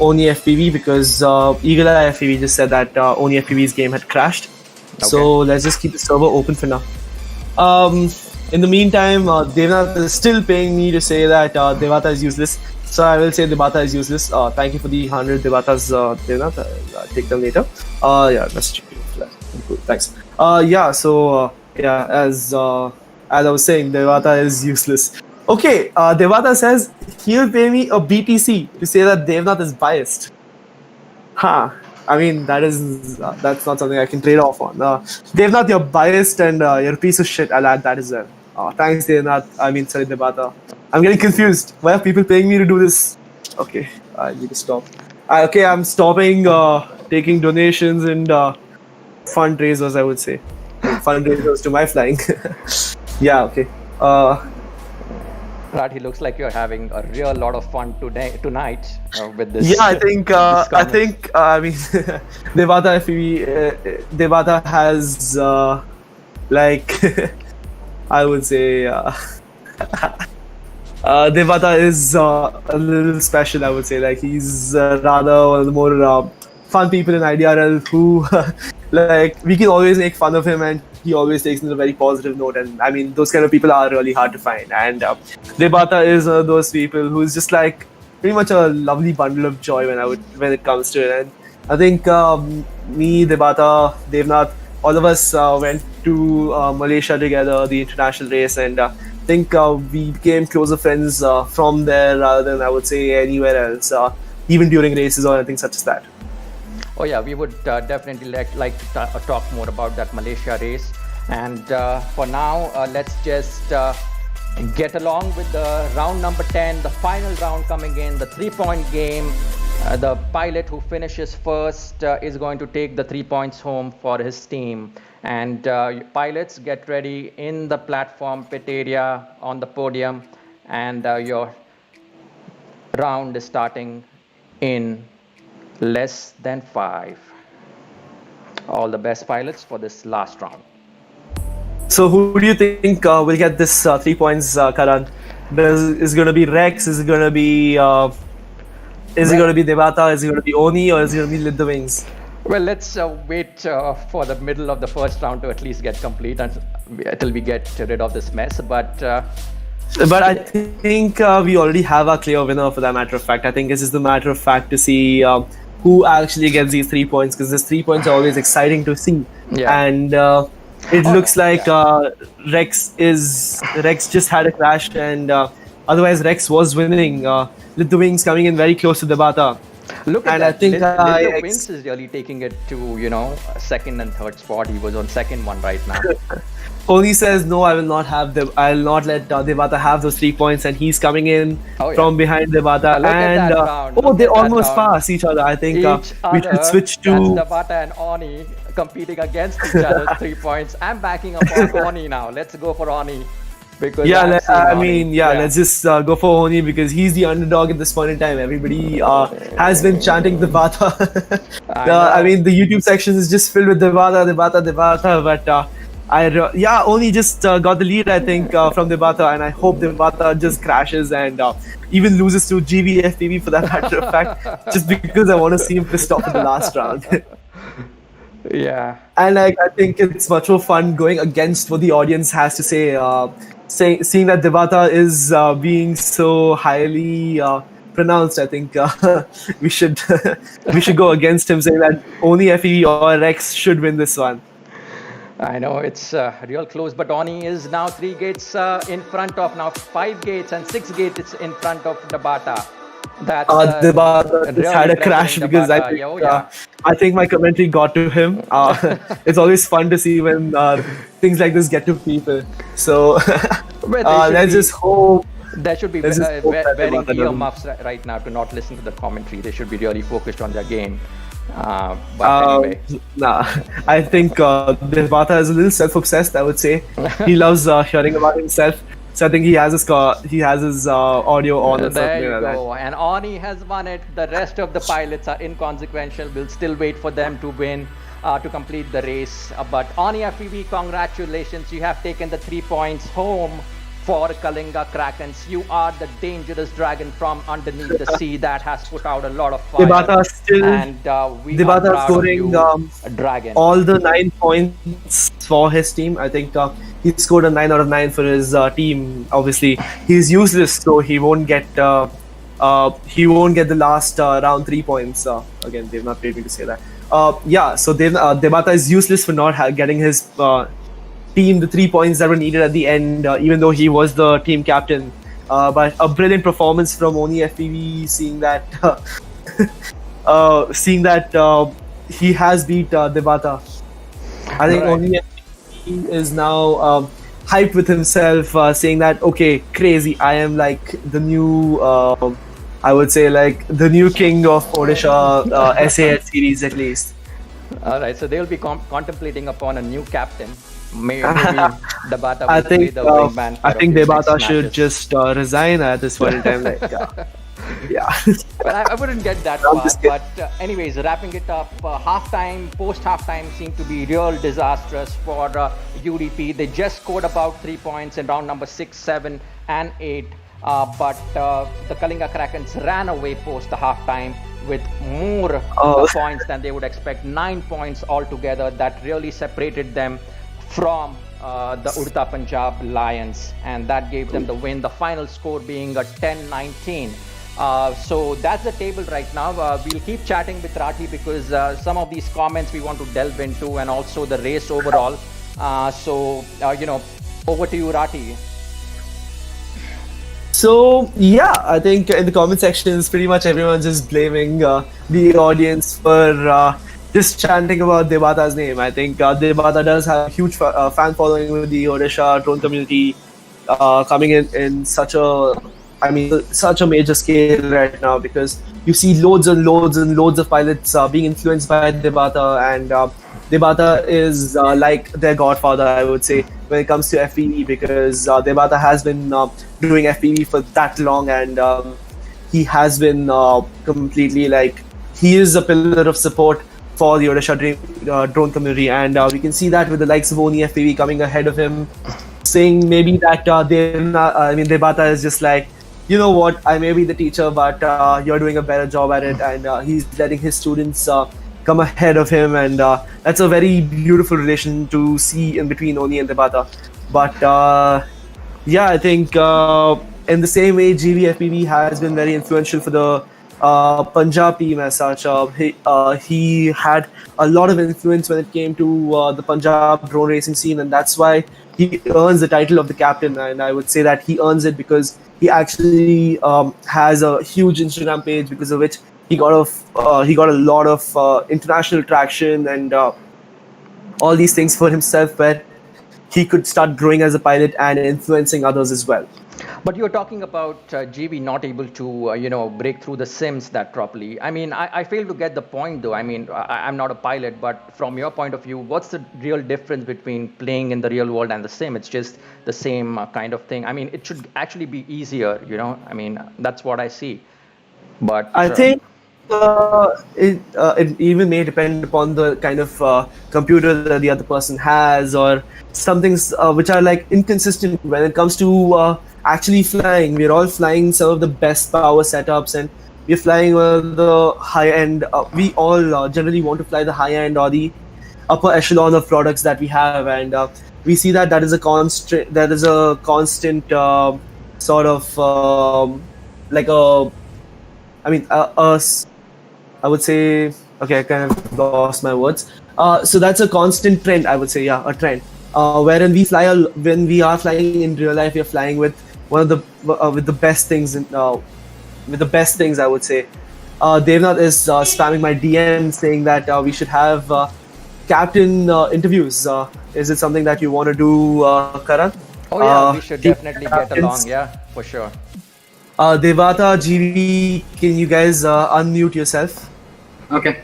Oni FPV, because Eagle Eye FPV just said that Oni FPV's game had crashed. Okay. So let's just keep the server open for now. In the meantime, Devnath is still paying me to say that Devata is useless. So I will say Devata is useless. Thank you for the 100 Devatas, Devnath. I'll take them later. Yeah, message you. Thanks. Yeah, so as I was saying, Devata is useless. Okay, Devata says he'll pay me a BTC to say that Devnath is biased. Huh. I mean, that's not something I can trade off on. Devnath, you're biased and you're a piece of shit. I'll add that as well. Thanks, Devnath. Sorry, Devata. I'm getting confused. Why are people paying me to do this? Okay, I need to stop. Okay, I'm stopping taking donations and fundraisers, I would say. Fundraisers to my flying. Yeah, okay. Rad, he looks like you're having a real lot of fun tonight with this. Yeah, I think. Devata, if Devata has like, I would say, Devata is a little special. I would say, like, he's rather one of the more fun people in IDRL who, like, we can always make fun of him, and he always takes it in a very positive note. And I mean, those kind of people are really hard to find. And Devata is one of those people who's just like pretty much a lovely bundle of joy when it comes to it. And I think me, Devata, Devnath, all of us went to Malaysia together, the international race, and I think we became closer friends from there rather than, I would say, anywhere else, even during races or anything such as that. Oh yeah, we would definitely like to talk more about that Malaysia race. And for now, let's just get along with the round number 10, the final round coming in, the 3-point game. The pilot who finishes first is going to take the 3 points home for his team. And pilots, get ready in the platform pit area on the podium. And your round is starting in less than 5. All the best pilots for this last round. So who do you think will get this 3 points, Karan? Is it going to be Rex? Is it going to be Devata? Is it going to be Oni? Or is it going to be Lid the Wings? Well, let's wait for the middle of the first round to at least get complete until we get rid of this mess. But I think we already have a clear winner for that matter of fact. I think it's just a matter of fact to see who actually gets these 3 points, because these 3 points are always exciting to see. Yeah. And it looks like Rex just had a crash, and otherwise Rex was winning. With the Wings coming in very close to Devata. Look at and that. I think Little Wings is really taking it to, second and third spot. He was on second one right now. Oni says no, I'll not let Devata have those 3 points, and he's coming in from behind Devata. They almost pass each other. I think we should switch to Devata and Oni competing against each other's 3 points. I'm backing up on Oni now. Let's go for Oni. Because let's just go for Oni, because he's the underdog at this point in time. Everybody has been chanting Devata. The YouTube section is just filled with Devata. But Oni just got the lead, I think, from Devata, and I hope Devata just crashes and even loses to GVFPV for that matter of fact, just because I want to see him pissed off in the last round. Yeah. And I think it's much more fun going against what the audience has to say. Seeing that Devata is being so highly pronounced, I think we should go against him, saying that only FEV or Rex should win this one. I know it's real close, but Oni is now 3 gates in front of, now 5 gates and 6 gates in front of Devata. That's Devata just had a crash because I think my commentary got to him. It's always fun to see when things like this get to people. So let's just hope. They should be wearing earmuffs right now to not listen to the commentary. They should be really focused on their game. Anyway. I think Devata is a little self-obsessed, I would say. He loves hearing about himself. So I think he has his audio on. There you go. And Oni has won it. The rest of the pilots are inconsequential. We'll still wait for them to win, to complete the race. But Oni FEV, congratulations. You have taken the 3 points home for Kalinga Krakens. You are the dangerous dragon from underneath the sea that has put out a lot of fire. Devata scoring dragon. All the 9 points for his team. I think he scored a 9 out of 9 for his team. Obviously, he's useless, so he won't get the last round 3 points. Again, they've not paid me to say that. So Devata is useless for not getting his team the 3 points that were needed at the end, even though he was the team captain. but a brilliant performance from Oni FPV, seeing that he has beat Debata. I think Right. Oni FPV is now hyped with himself, saying that, okay, crazy, I am like the new, I would say like the new king of Odisha SAH series at least. All right, so they'll be contemplating upon a new captain. Maybe Debata I will be think the wingman. I for think his next Debata should matches. just resign at this point in time. Like, yeah. Well, I wouldn't get that I'm far. just kidding. But anyways, wrapping it up, halftime, post-halftime seemed to be real disastrous for UDP. They just scored about 3 points in round number 6, 7, and 8. But the Kalinga Krakens ran away post the halftime with more points than they would expect. 9 points altogether. That really separated them from the Udd Da Punjab Lions, and that gave them the win. The final score being a 10-19. So that's the table right now. We'll keep chatting with Rati because some of these comments we want to delve into, and also the race overall. So over to you, Rati. So yeah, I think in the comment sections, pretty much everyone's just blaming the audience for just chanting about Debata's name. I think Debata does have a huge fan following with the Odisha drone community, coming in such a major scale right now, because you see loads and loads and loads of pilots being influenced by Debata, and Debata is like their godfather, I would say, when it comes to FPV, because Debata has been doing FPV for that long, and he has been completely like, he is a pillar of support for the Odisha drone community, and we can see that with the likes of Oni FPV coming ahead of him, saying maybe that Debata is just like, you know what, I may be the teacher, but you're doing a better job at it, and he's letting his students come ahead of him, and that's a very beautiful relation to see in between Oni and Debata. But yeah, I think in the same way, GVFPV has been very influential for the Punjab team as such. He had a lot of influence when it came to the Punjab drone racing scene, and that's why he earns the title of the captain. And I would say that he earns it because he actually has a huge Instagram page, because of which he got a lot of international traction and all these things for himself, where he could start growing as a pilot and influencing others as well. But you're talking about GV not able to, break through the sims that properly. I mean, I fail to get the point though. I mean, I'm not a pilot, but from your point of view, what's the real difference between playing in the real world and the sim? It's just the same kind of thing. I mean, it should actually be easier, I mean, that's what I see. But I think it even may depend upon the kind of computer that the other person has, or some things which are like inconsistent when it comes to actually flying. We're all flying some of the best power setups, and we're flying the high end. We all generally want to fly the high end or the upper echelon of products that we have, and we see that is a constant. That is a constant sort of like a. I mean, I would say, okay, I kind of lost my words. So that's a constant trend, I would say, yeah, a trend. Wherein when we are flying in real life, we are flying with one of the with the best things, I would say. Devnath is spamming my DM saying that we should have captain interviews. Is it something that you want to do, Karan? Oh yeah, we should definitely get along. Yeah, for sure. Devata, GV, can you guys unmute yourself? Okay.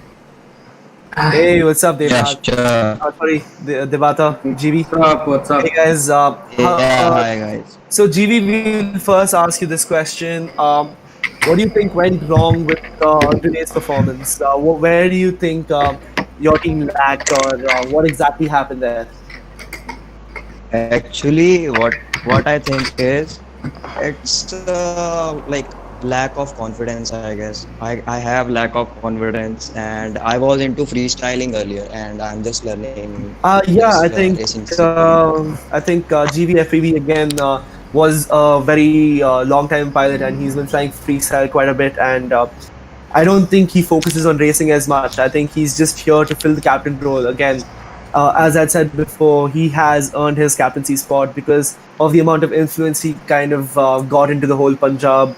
Hey, what's up, Devata? Yeah, sure. Sorry, Devata, GV. What's up? Hey guys. Hi guys. So GV, we'll first ask you this question. What do you think went wrong with today's performance? Where do you think your team lacked, or what exactly happened there? Actually, what I think is it's like lack of confidence. I guess I have lack of confidence, and I was into freestyling earlier, and I'm just learning. Yeah, I think racing GVFPV again was a very long time pilot, and he's been flying freestyle quite a bit, and I don't think he focuses on racing as much. I think he's just here to fill the captain role again. as I said before, he has earned his captaincy spot because of the amount of influence he kind of got into the whole Punjab.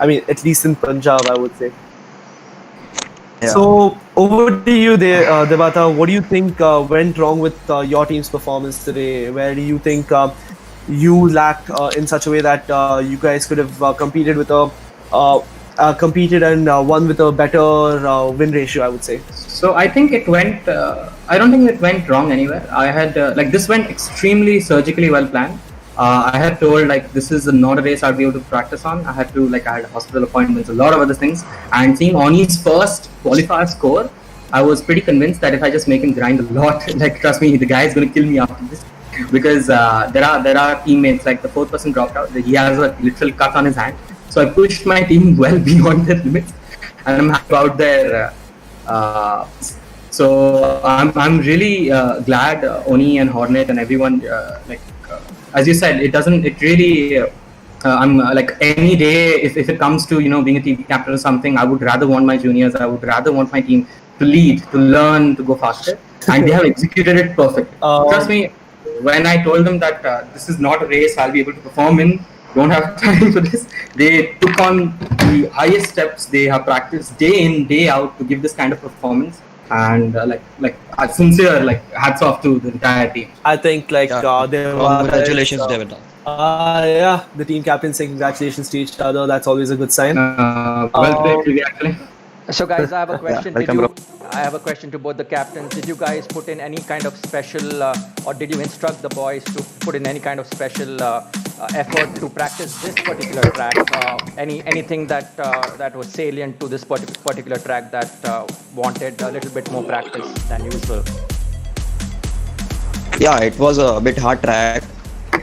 I mean, at least in Punjab, I would say. Yeah. So over to you there, Devata. What do you think went wrong with your team's performance today? Where do you think you lacked in such a way that you guys could have competed and won with a better win ratio? I would say. So I think it went. I don't think it went wrong anywhere. I had this went extremely surgically well planned. I had told this is not a race I'd be able to practice on. I had to I had hospital appointments, a lot of other things, and seeing Oni's first qualifier score, I was pretty convinced that if I just make him grind a lot, trust me, the guy is going to kill me after this, because there are teammates the fourth person dropped out. He has a literal cut on his hand, so I pushed my team well beyond their limits, and I'm out there. So I'm really glad Oni and Hornet and everyone as you said, it really I'm any day if it comes to being a team captain or something, I would rather want my juniors, I would rather want my team to lead, to learn, to go faster, and they have executed it perfectly. Trust me, when I told them that this is not a race I'll be able to perform in, don't have time for this, they took on the highest steps. They have practiced day in, day out to give this kind of performance, and sincere hats off to the entire team. I think congratulations, Devata. Yeah, the team captains say congratulations to each other. That's always a good sign. Well played, actually. So guys, I have a question. welcome, bro. I have a question to both the captains. Did you guys put in any kind of special, or did you instruct the boys to put in any kind of special effort to practice this particular track? Anything that was salient to this particular track that wanted a little bit more practice than usual? Yeah, it was a bit hard track.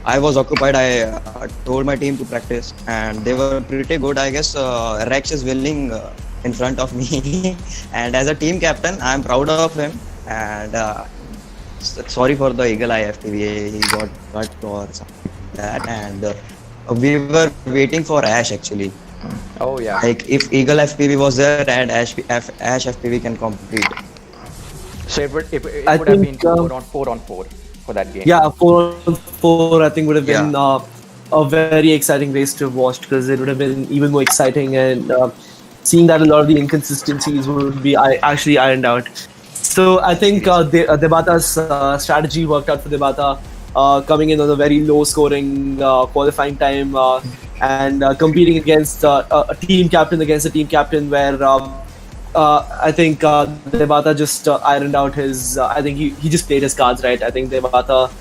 I was occupied. I told my team to practice, and they were pretty good. I guess Rex is winning in front of me, and as a team captain, I'm proud of him. And sorry for the Eagle Eye FPV. He got cut or something like that, and we were waiting for Ash actually. Oh yeah. If Eagle FPV was there and Ash FPV can compete. So it would have been 4-on-4 for that game. Yeah, 4-on-4 I think would have been a very exciting race to have watched, because it would have been even more exciting, and seeing that a lot of the inconsistencies would be actually ironed out. So I think Devata's strategy worked out for Devata, coming in on a very low scoring qualifying time and competing against a team captain where I think Devata just ironed out his. I think he just played his cards right. I think Devata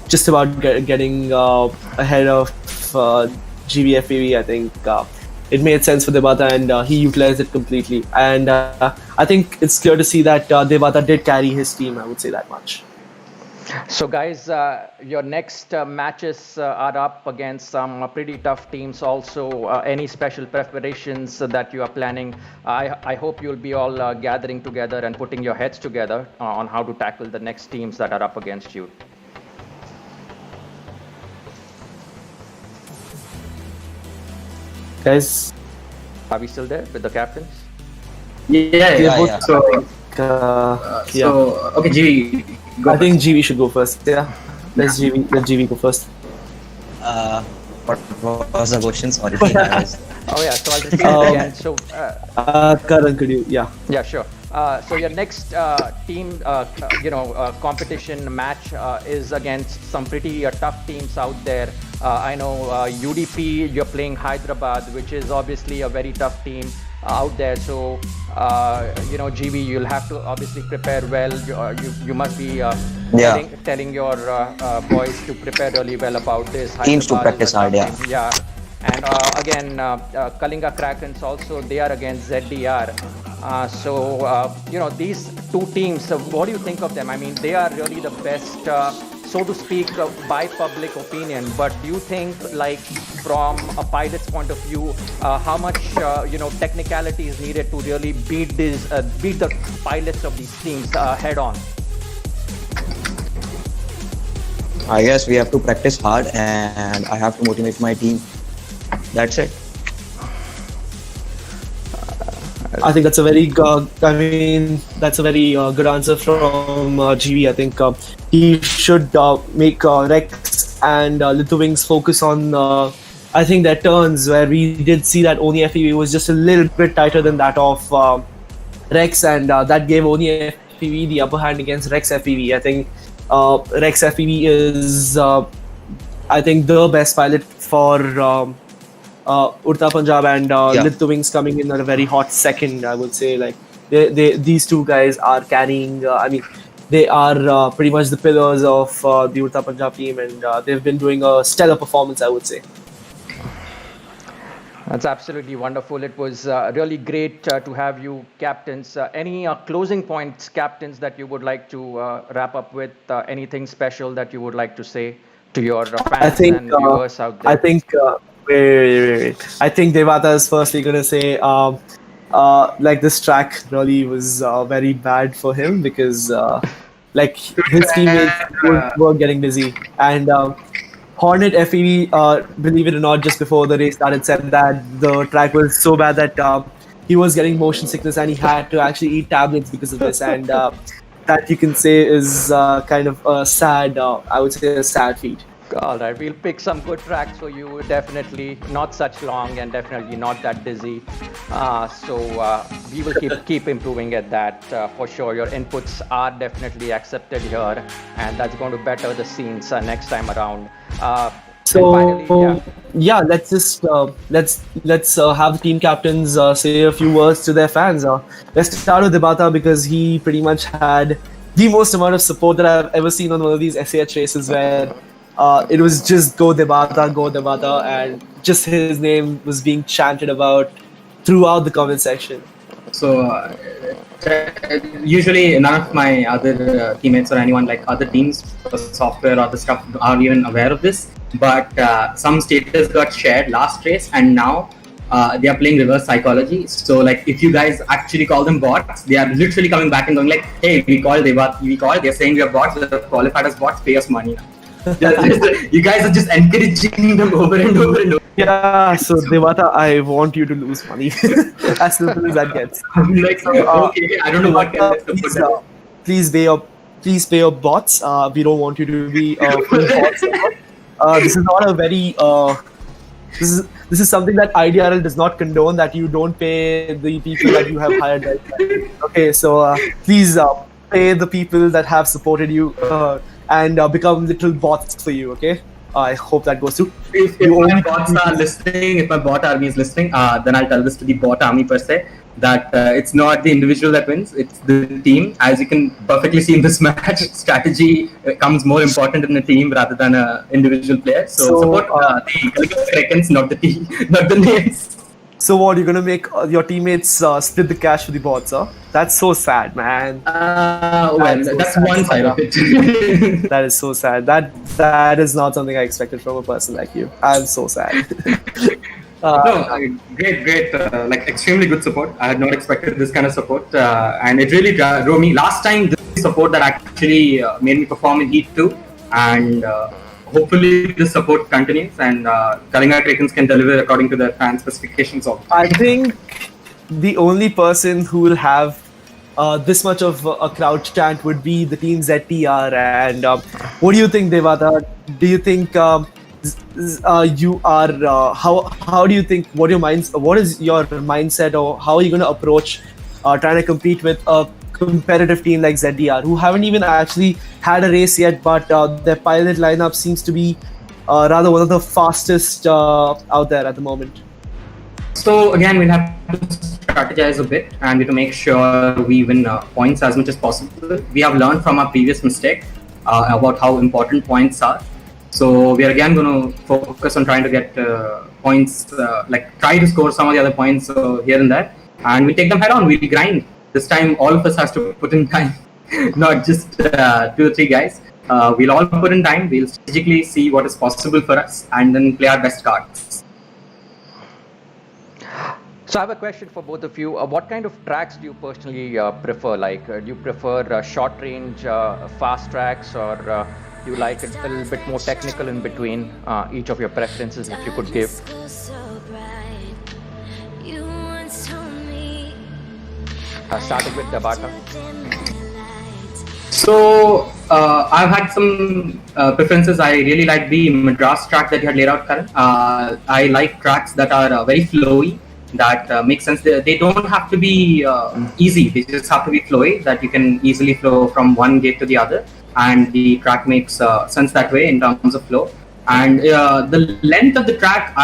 just about getting ahead of GVFPV. I think it made sense for Devata, and he utilized it completely. And I think it's clear to see that Devata did carry his team. I would say that much. So guys, your next matches are up against some pretty tough teams also. Any special preparations that you are planning? I hope you'll be all gathering together and putting your heads together on how to tackle the next teams that are up against you. Guys, are we still there with the captains? Yeah. So okay, GV. I think GV should go first. Yeah, let GV go first. What was the question? Sorry. Oh yeah, so I'll repeat it again. So Karan, could you? Yeah. Yeah, sure. So your next team, competition match is against some pretty tough teams out there. I know UDP, you're playing Hyderabad, which is obviously a very tough team out there. So GV, you'll have to obviously prepare well. You must be telling your boys to prepare really well about this. Teams to practice hard, yeah. And again, Kalinga Krakens also, they are against ZDR. These two teams, what do you think of them? I mean, they are really the best, so to speak, by public opinion. But do you think, from a pilot's point of view, how much, technicality is needed to really beat the pilots of these teams head on? I guess we have to practice hard, and I have to motivate my team. That's it. I think that's a very good answer from GV. I think he should make Rex and Little Wings focus on I think their turns, where we did see that Oni FEV was just a little bit tighter than that of Rex, and that gave Oni FEV the upper hand against Rex FEV. I think Rex FEV is I think the best pilot for Udd Da Punjab, and Lit the Wings coming in at a very hot second. I would say, like these two guys are carrying. They are pretty much the pillars of the Udd Da Punjab team, and they've been doing a stellar performance, I would say. That's absolutely wonderful. It was really great to have you captains. Any closing points, captains, that you would like to wrap up with? Anything special that you would like to say to your fans and viewers out there? I think wait. I think Devata is firstly going to say like this track really was very bad for him, because like his teammates were getting busy, and Hornet FEV, believe it or not, just before the race started, said that the track was so bad that he was getting motion sickness and he had to actually eat tablets because of this, and that you can say is kind of a sad, I would say a sad feat. All right, we'll pick some good tracks for you. Definitely not such long and definitely not that busy. So we will keep improving at that for sure. Your inputs are definitely accepted here, and that's going to better the scenes next time around. So finally, yeah, let's just let's have the team captains say a few words to their fans. Let's start with Debata, because he pretty much had the most amount of support that I've ever seen on one of these SAH races, where it was just go Debata, and just his name was being chanted about throughout the comment section. So usually none of my other teammates or anyone, like other teams, software or the stuff, are even aware of this. But some status got shared last race, and now they are playing reverse psychology. So like, if you guys actually call them bots, they are literally coming back and going like, "Hey, they're saying we are bots. They're qualified as bots. Pay us money now." You guys are just encouraging them over and over and over. Yeah, so Devata, I want you to lose money. As simple as that gets. Like, okay, I don't know what please pay your bots. We don't want you to be full bots. This is not a very this is something that IDRL does not condone, that you don't pay the people that you have hired. Okay, so please pay the people that have supported you and become little bots for you. Okay, I hope that goes through. If my bots are listening, if my bot army is listening, then I'll tell this to the bot army per se, that it's not the individual that wins, it's the team. As you can perfectly see in this match, strategy becomes more important in a team rather than an individual player. So support the Krakens, not the team, not the names. So what, you're gonna make your teammates split the cash for the bots, huh? That's so sad, man. That's one side of it. That is so sad. That is not something I expected from a person like you. I'm so sad. Great, like extremely good support. I had not expected this kind of support, and it really drove me. Last time, this support that actually made me perform in Heat 2, and hopefully this support continues, and Kalinga Krakens can deliver according to their fan specifications also. I think the only person who will have this much of a crowd chant would be the team ZTR. And what do you think, Devata? Do you think you are how do you think, what is your mindset, or how are you going to approach trying to compete with a competitive team like ZDR, who haven't even actually had a race yet, but their pilot lineup seems to be rather one of the fastest out there at the moment? So again, we'll have to strategize a bit, and we have to make sure we win points as much as possible. We have learned from our previous mistake about how important points are. So we are again going to focus on trying to get points, like try to score some of the other points here and there, and we take them head on. We'll grind. This time, all of us has to put in time, not just 2 or 3 guys. We'll all put in time. We'll strategically see what is possible for us, and then play our best cards. So I have a question for both of you. What kind of tracks do you personally prefer? Like, do you prefer short range, fast tracks, or do you like it a little bit more technical in between? Each of your preferences, if you could give. Starting with Dabata. So I've had some preferences. I really like the Madras track that you had laid out, Karan. I like tracks that are very flowy, that make sense. They don't have to be easy. They just have to be flowy, that you can easily flow from one gate to the other, and the track makes sense that way in terms of flow. And the length of the track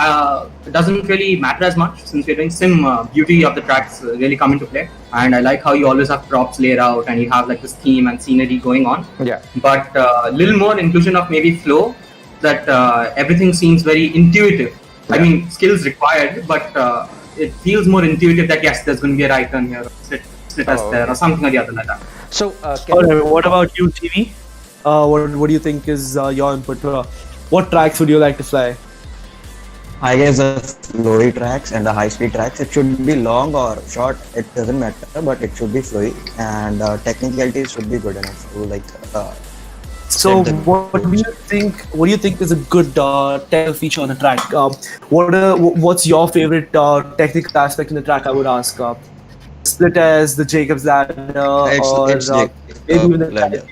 doesn't really matter as much, since we're doing sim. Beauty of the tracks really come into play, and I like how you always have props laid out and you have like this theme and scenery going on. Yeah. But a little more inclusion of maybe flow, that everything seems very intuitive. I mean, skills required, but it feels more intuitive that yes, there's going to be a right turn here, split us there, or something or the other like that. So, What about you, TV? What do you think is your input? What tracks would you like to fly? I guess the flowy tracks and the high-speed tracks, it should be long or short, it doesn't matter, but it should be flowy, and technicalities should be good enough to like. So, set the what do you think? What do you think is a good technical feature on the track? What's your favorite technical aspect in the track? I would ask. Split as the Jacob's ladder, It's maybe even the ladder.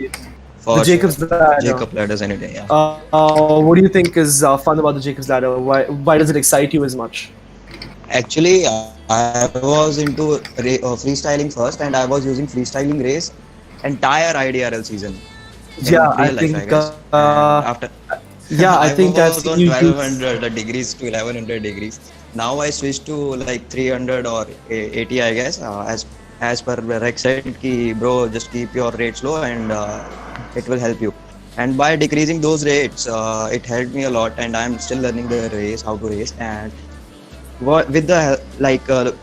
For the Jacob's ladder. Jacob ladders any day, yeah. What do you think is fun about the Jacob's ladder? Why does it excite you as much? Actually, I was into freestyling first, and I was using freestyling race entire IDRL season. In Yeah, I real life, think. guess. And after Yeah, I think I've was seen on you. 1200 degrees to 1100 degrees. Now I switched to like 300 or 80, I guess. As per Rex said, ki, bro, just keep your rates low and it will help you. And by decreasing those rates, it helped me a lot, and I'm still learning the race, how to race. And with the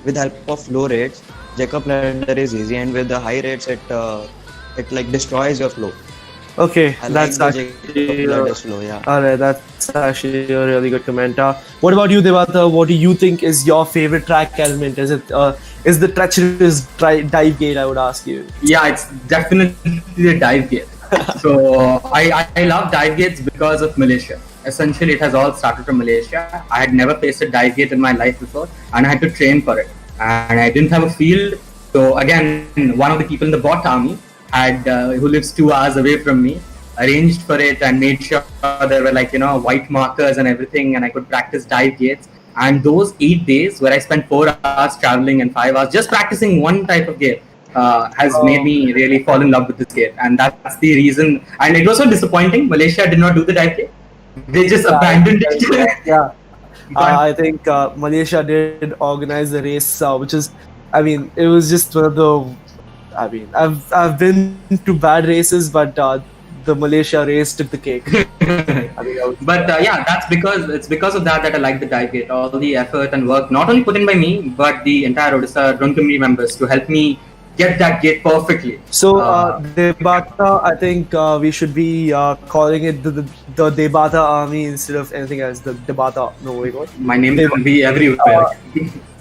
with help of low rates, Jacob ladder is easy, and with the high rates, it like destroys your flow. Okay, I that's like the actually. Jacob ladder flow, yeah. Alright, that's actually a really good comment. What about you, Devata? What do you think is your favorite track element? Is it is the treacherous dive gate? I would ask you. Yeah, it's definitely the dive gate. So I love dive gates because of Malaysia. Essentially, it has all started from Malaysia. I had never faced a dive gate in my life before, and I had to train for it. And I didn't have a field. So again, one of the people in the bot army had who lives 2 hours away from me, arranged for it and made sure there were like white markers and everything, and I could practice dive gates. And those 8 days where I spent 4 hours traveling and 5 hours just practicing one type of gate has made me really fall in love with this gate. And that's the reason. And it was so disappointing. Malaysia did not do the dive gate. They just abandoned it. Yeah. But I think Malaysia did organize the race, which is, I mean, it was just one of the. I mean, I've been to bad races, but the Malaysia race took the cake. But yeah, that's because of that I like the dive gate. All the effort and work, not only put in by me, but the entire Odisha drone community members to help me get that gate perfectly. So Debata, I think we should be calling it the Debata army instead of anything else. The Debata. No, wait, what? My name will be everywhere.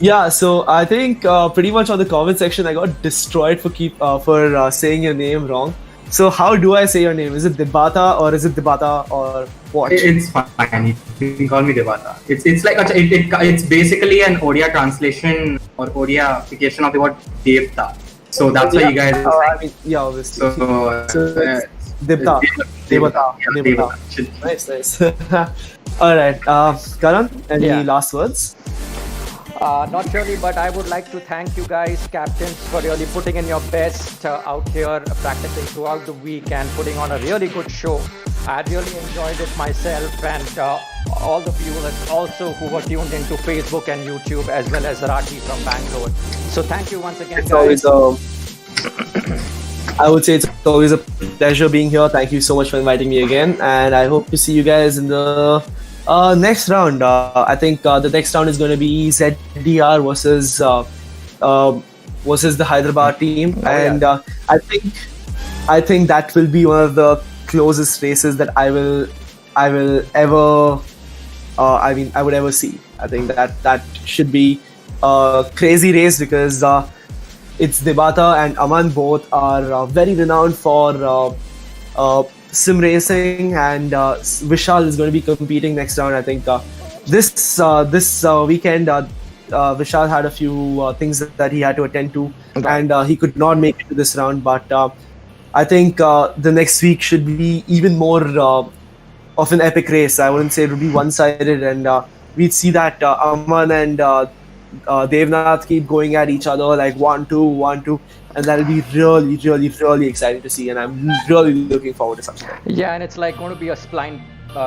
Yeah, so I think pretty much on the comment section I got destroyed for saying your name wrong. So how do I say your name? Is it Debata or is it Debata or what? It's fine. You can call me Devata. It's like it's basically an Odia translation or Odiaification of the word Devta. So that's why you guys. I mean, yeah, obviously. So Devta. Devata. Nice. All right, Karan, any last words? Not really, but I would like to thank you guys, captains, for really putting in your best out here, practicing throughout the week and putting on a really good show. I really enjoyed it myself, and all the viewers also who were tuned into Facebook and YouTube, as well as Rathi from Bangalore. So thank you once again, guys. I would say it's always a pleasure being here. Thank you so much for inviting me again, and I hope to see you guys in the next round. I think the next round is going to be ZDR versus the Hyderabad team, and I think that will be one of the closest races that I would ever see. I think that should be a crazy race because it's Debata and Aman, both are very renowned for sim racing, and Vishal is going to be competing next round. I think this weekend Vishal had a few things that he had to attend to, and he could not make it to this round. But I think the next week should be even more of an epic race. I wouldn't say it would be one-sided, and we'd see that Aman and Devnath keep going at each other like 1-2, 1-2, and that'll be really, really, really exciting to see. And I'm really looking forward to such a thing. Yeah, and it's like going to be a spine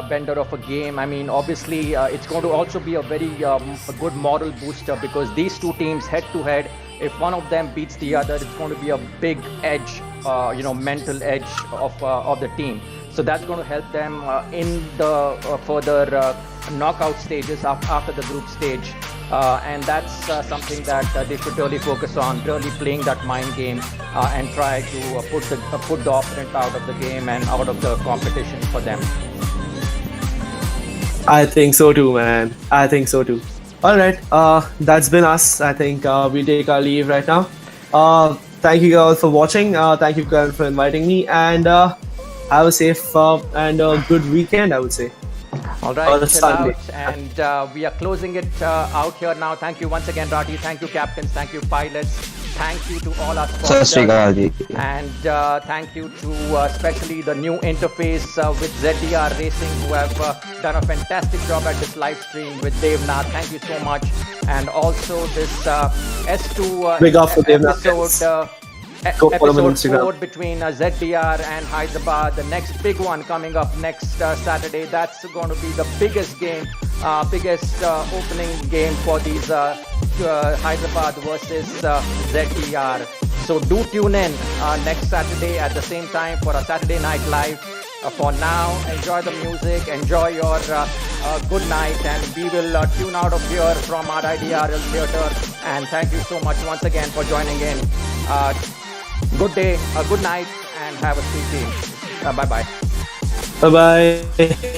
bender of a game. I mean, obviously, it's going to also be a very a good moral booster, because these two teams head to head, if one of them beats the other, it's going to be a big edge, mental edge of the team. So that's going to help them in the further knockout stages after the group stage. And that's something that they should really focus on, really playing that mind game and try to put the opponent out of the game and out of the competition for them. I think so too, man. I think so too. All right, that's been us. I think we take our leave right now. Thank you all for watching. Thank you, Karan, for inviting me, and have a safe and good weekend, I would say. All right, chill out, and we are closing it out here now. Thank you once again, Rati. Thank you, captains. Thank you, pilots. Thank you to all our sponsors. And thank you to especially the new interface with ZDR Racing, who have done a fantastic job at this live stream with Devnath. Thank you so much. And also this S2 Big up for Devnath. Episode 4 between ZDR and Hyderabad. The next big one coming up next Saturday. That's going to be the biggest game, biggest opening game for these Hyderabad versus ZDR. So do tune in next Saturday at the same time for a Saturday Night Live. For now, enjoy the music, enjoy your good night, and we will tune out of here from our IDRL theater. And thank you so much once again for joining in. Good day, good night, and have a sweet day. Bye-bye. Bye-bye.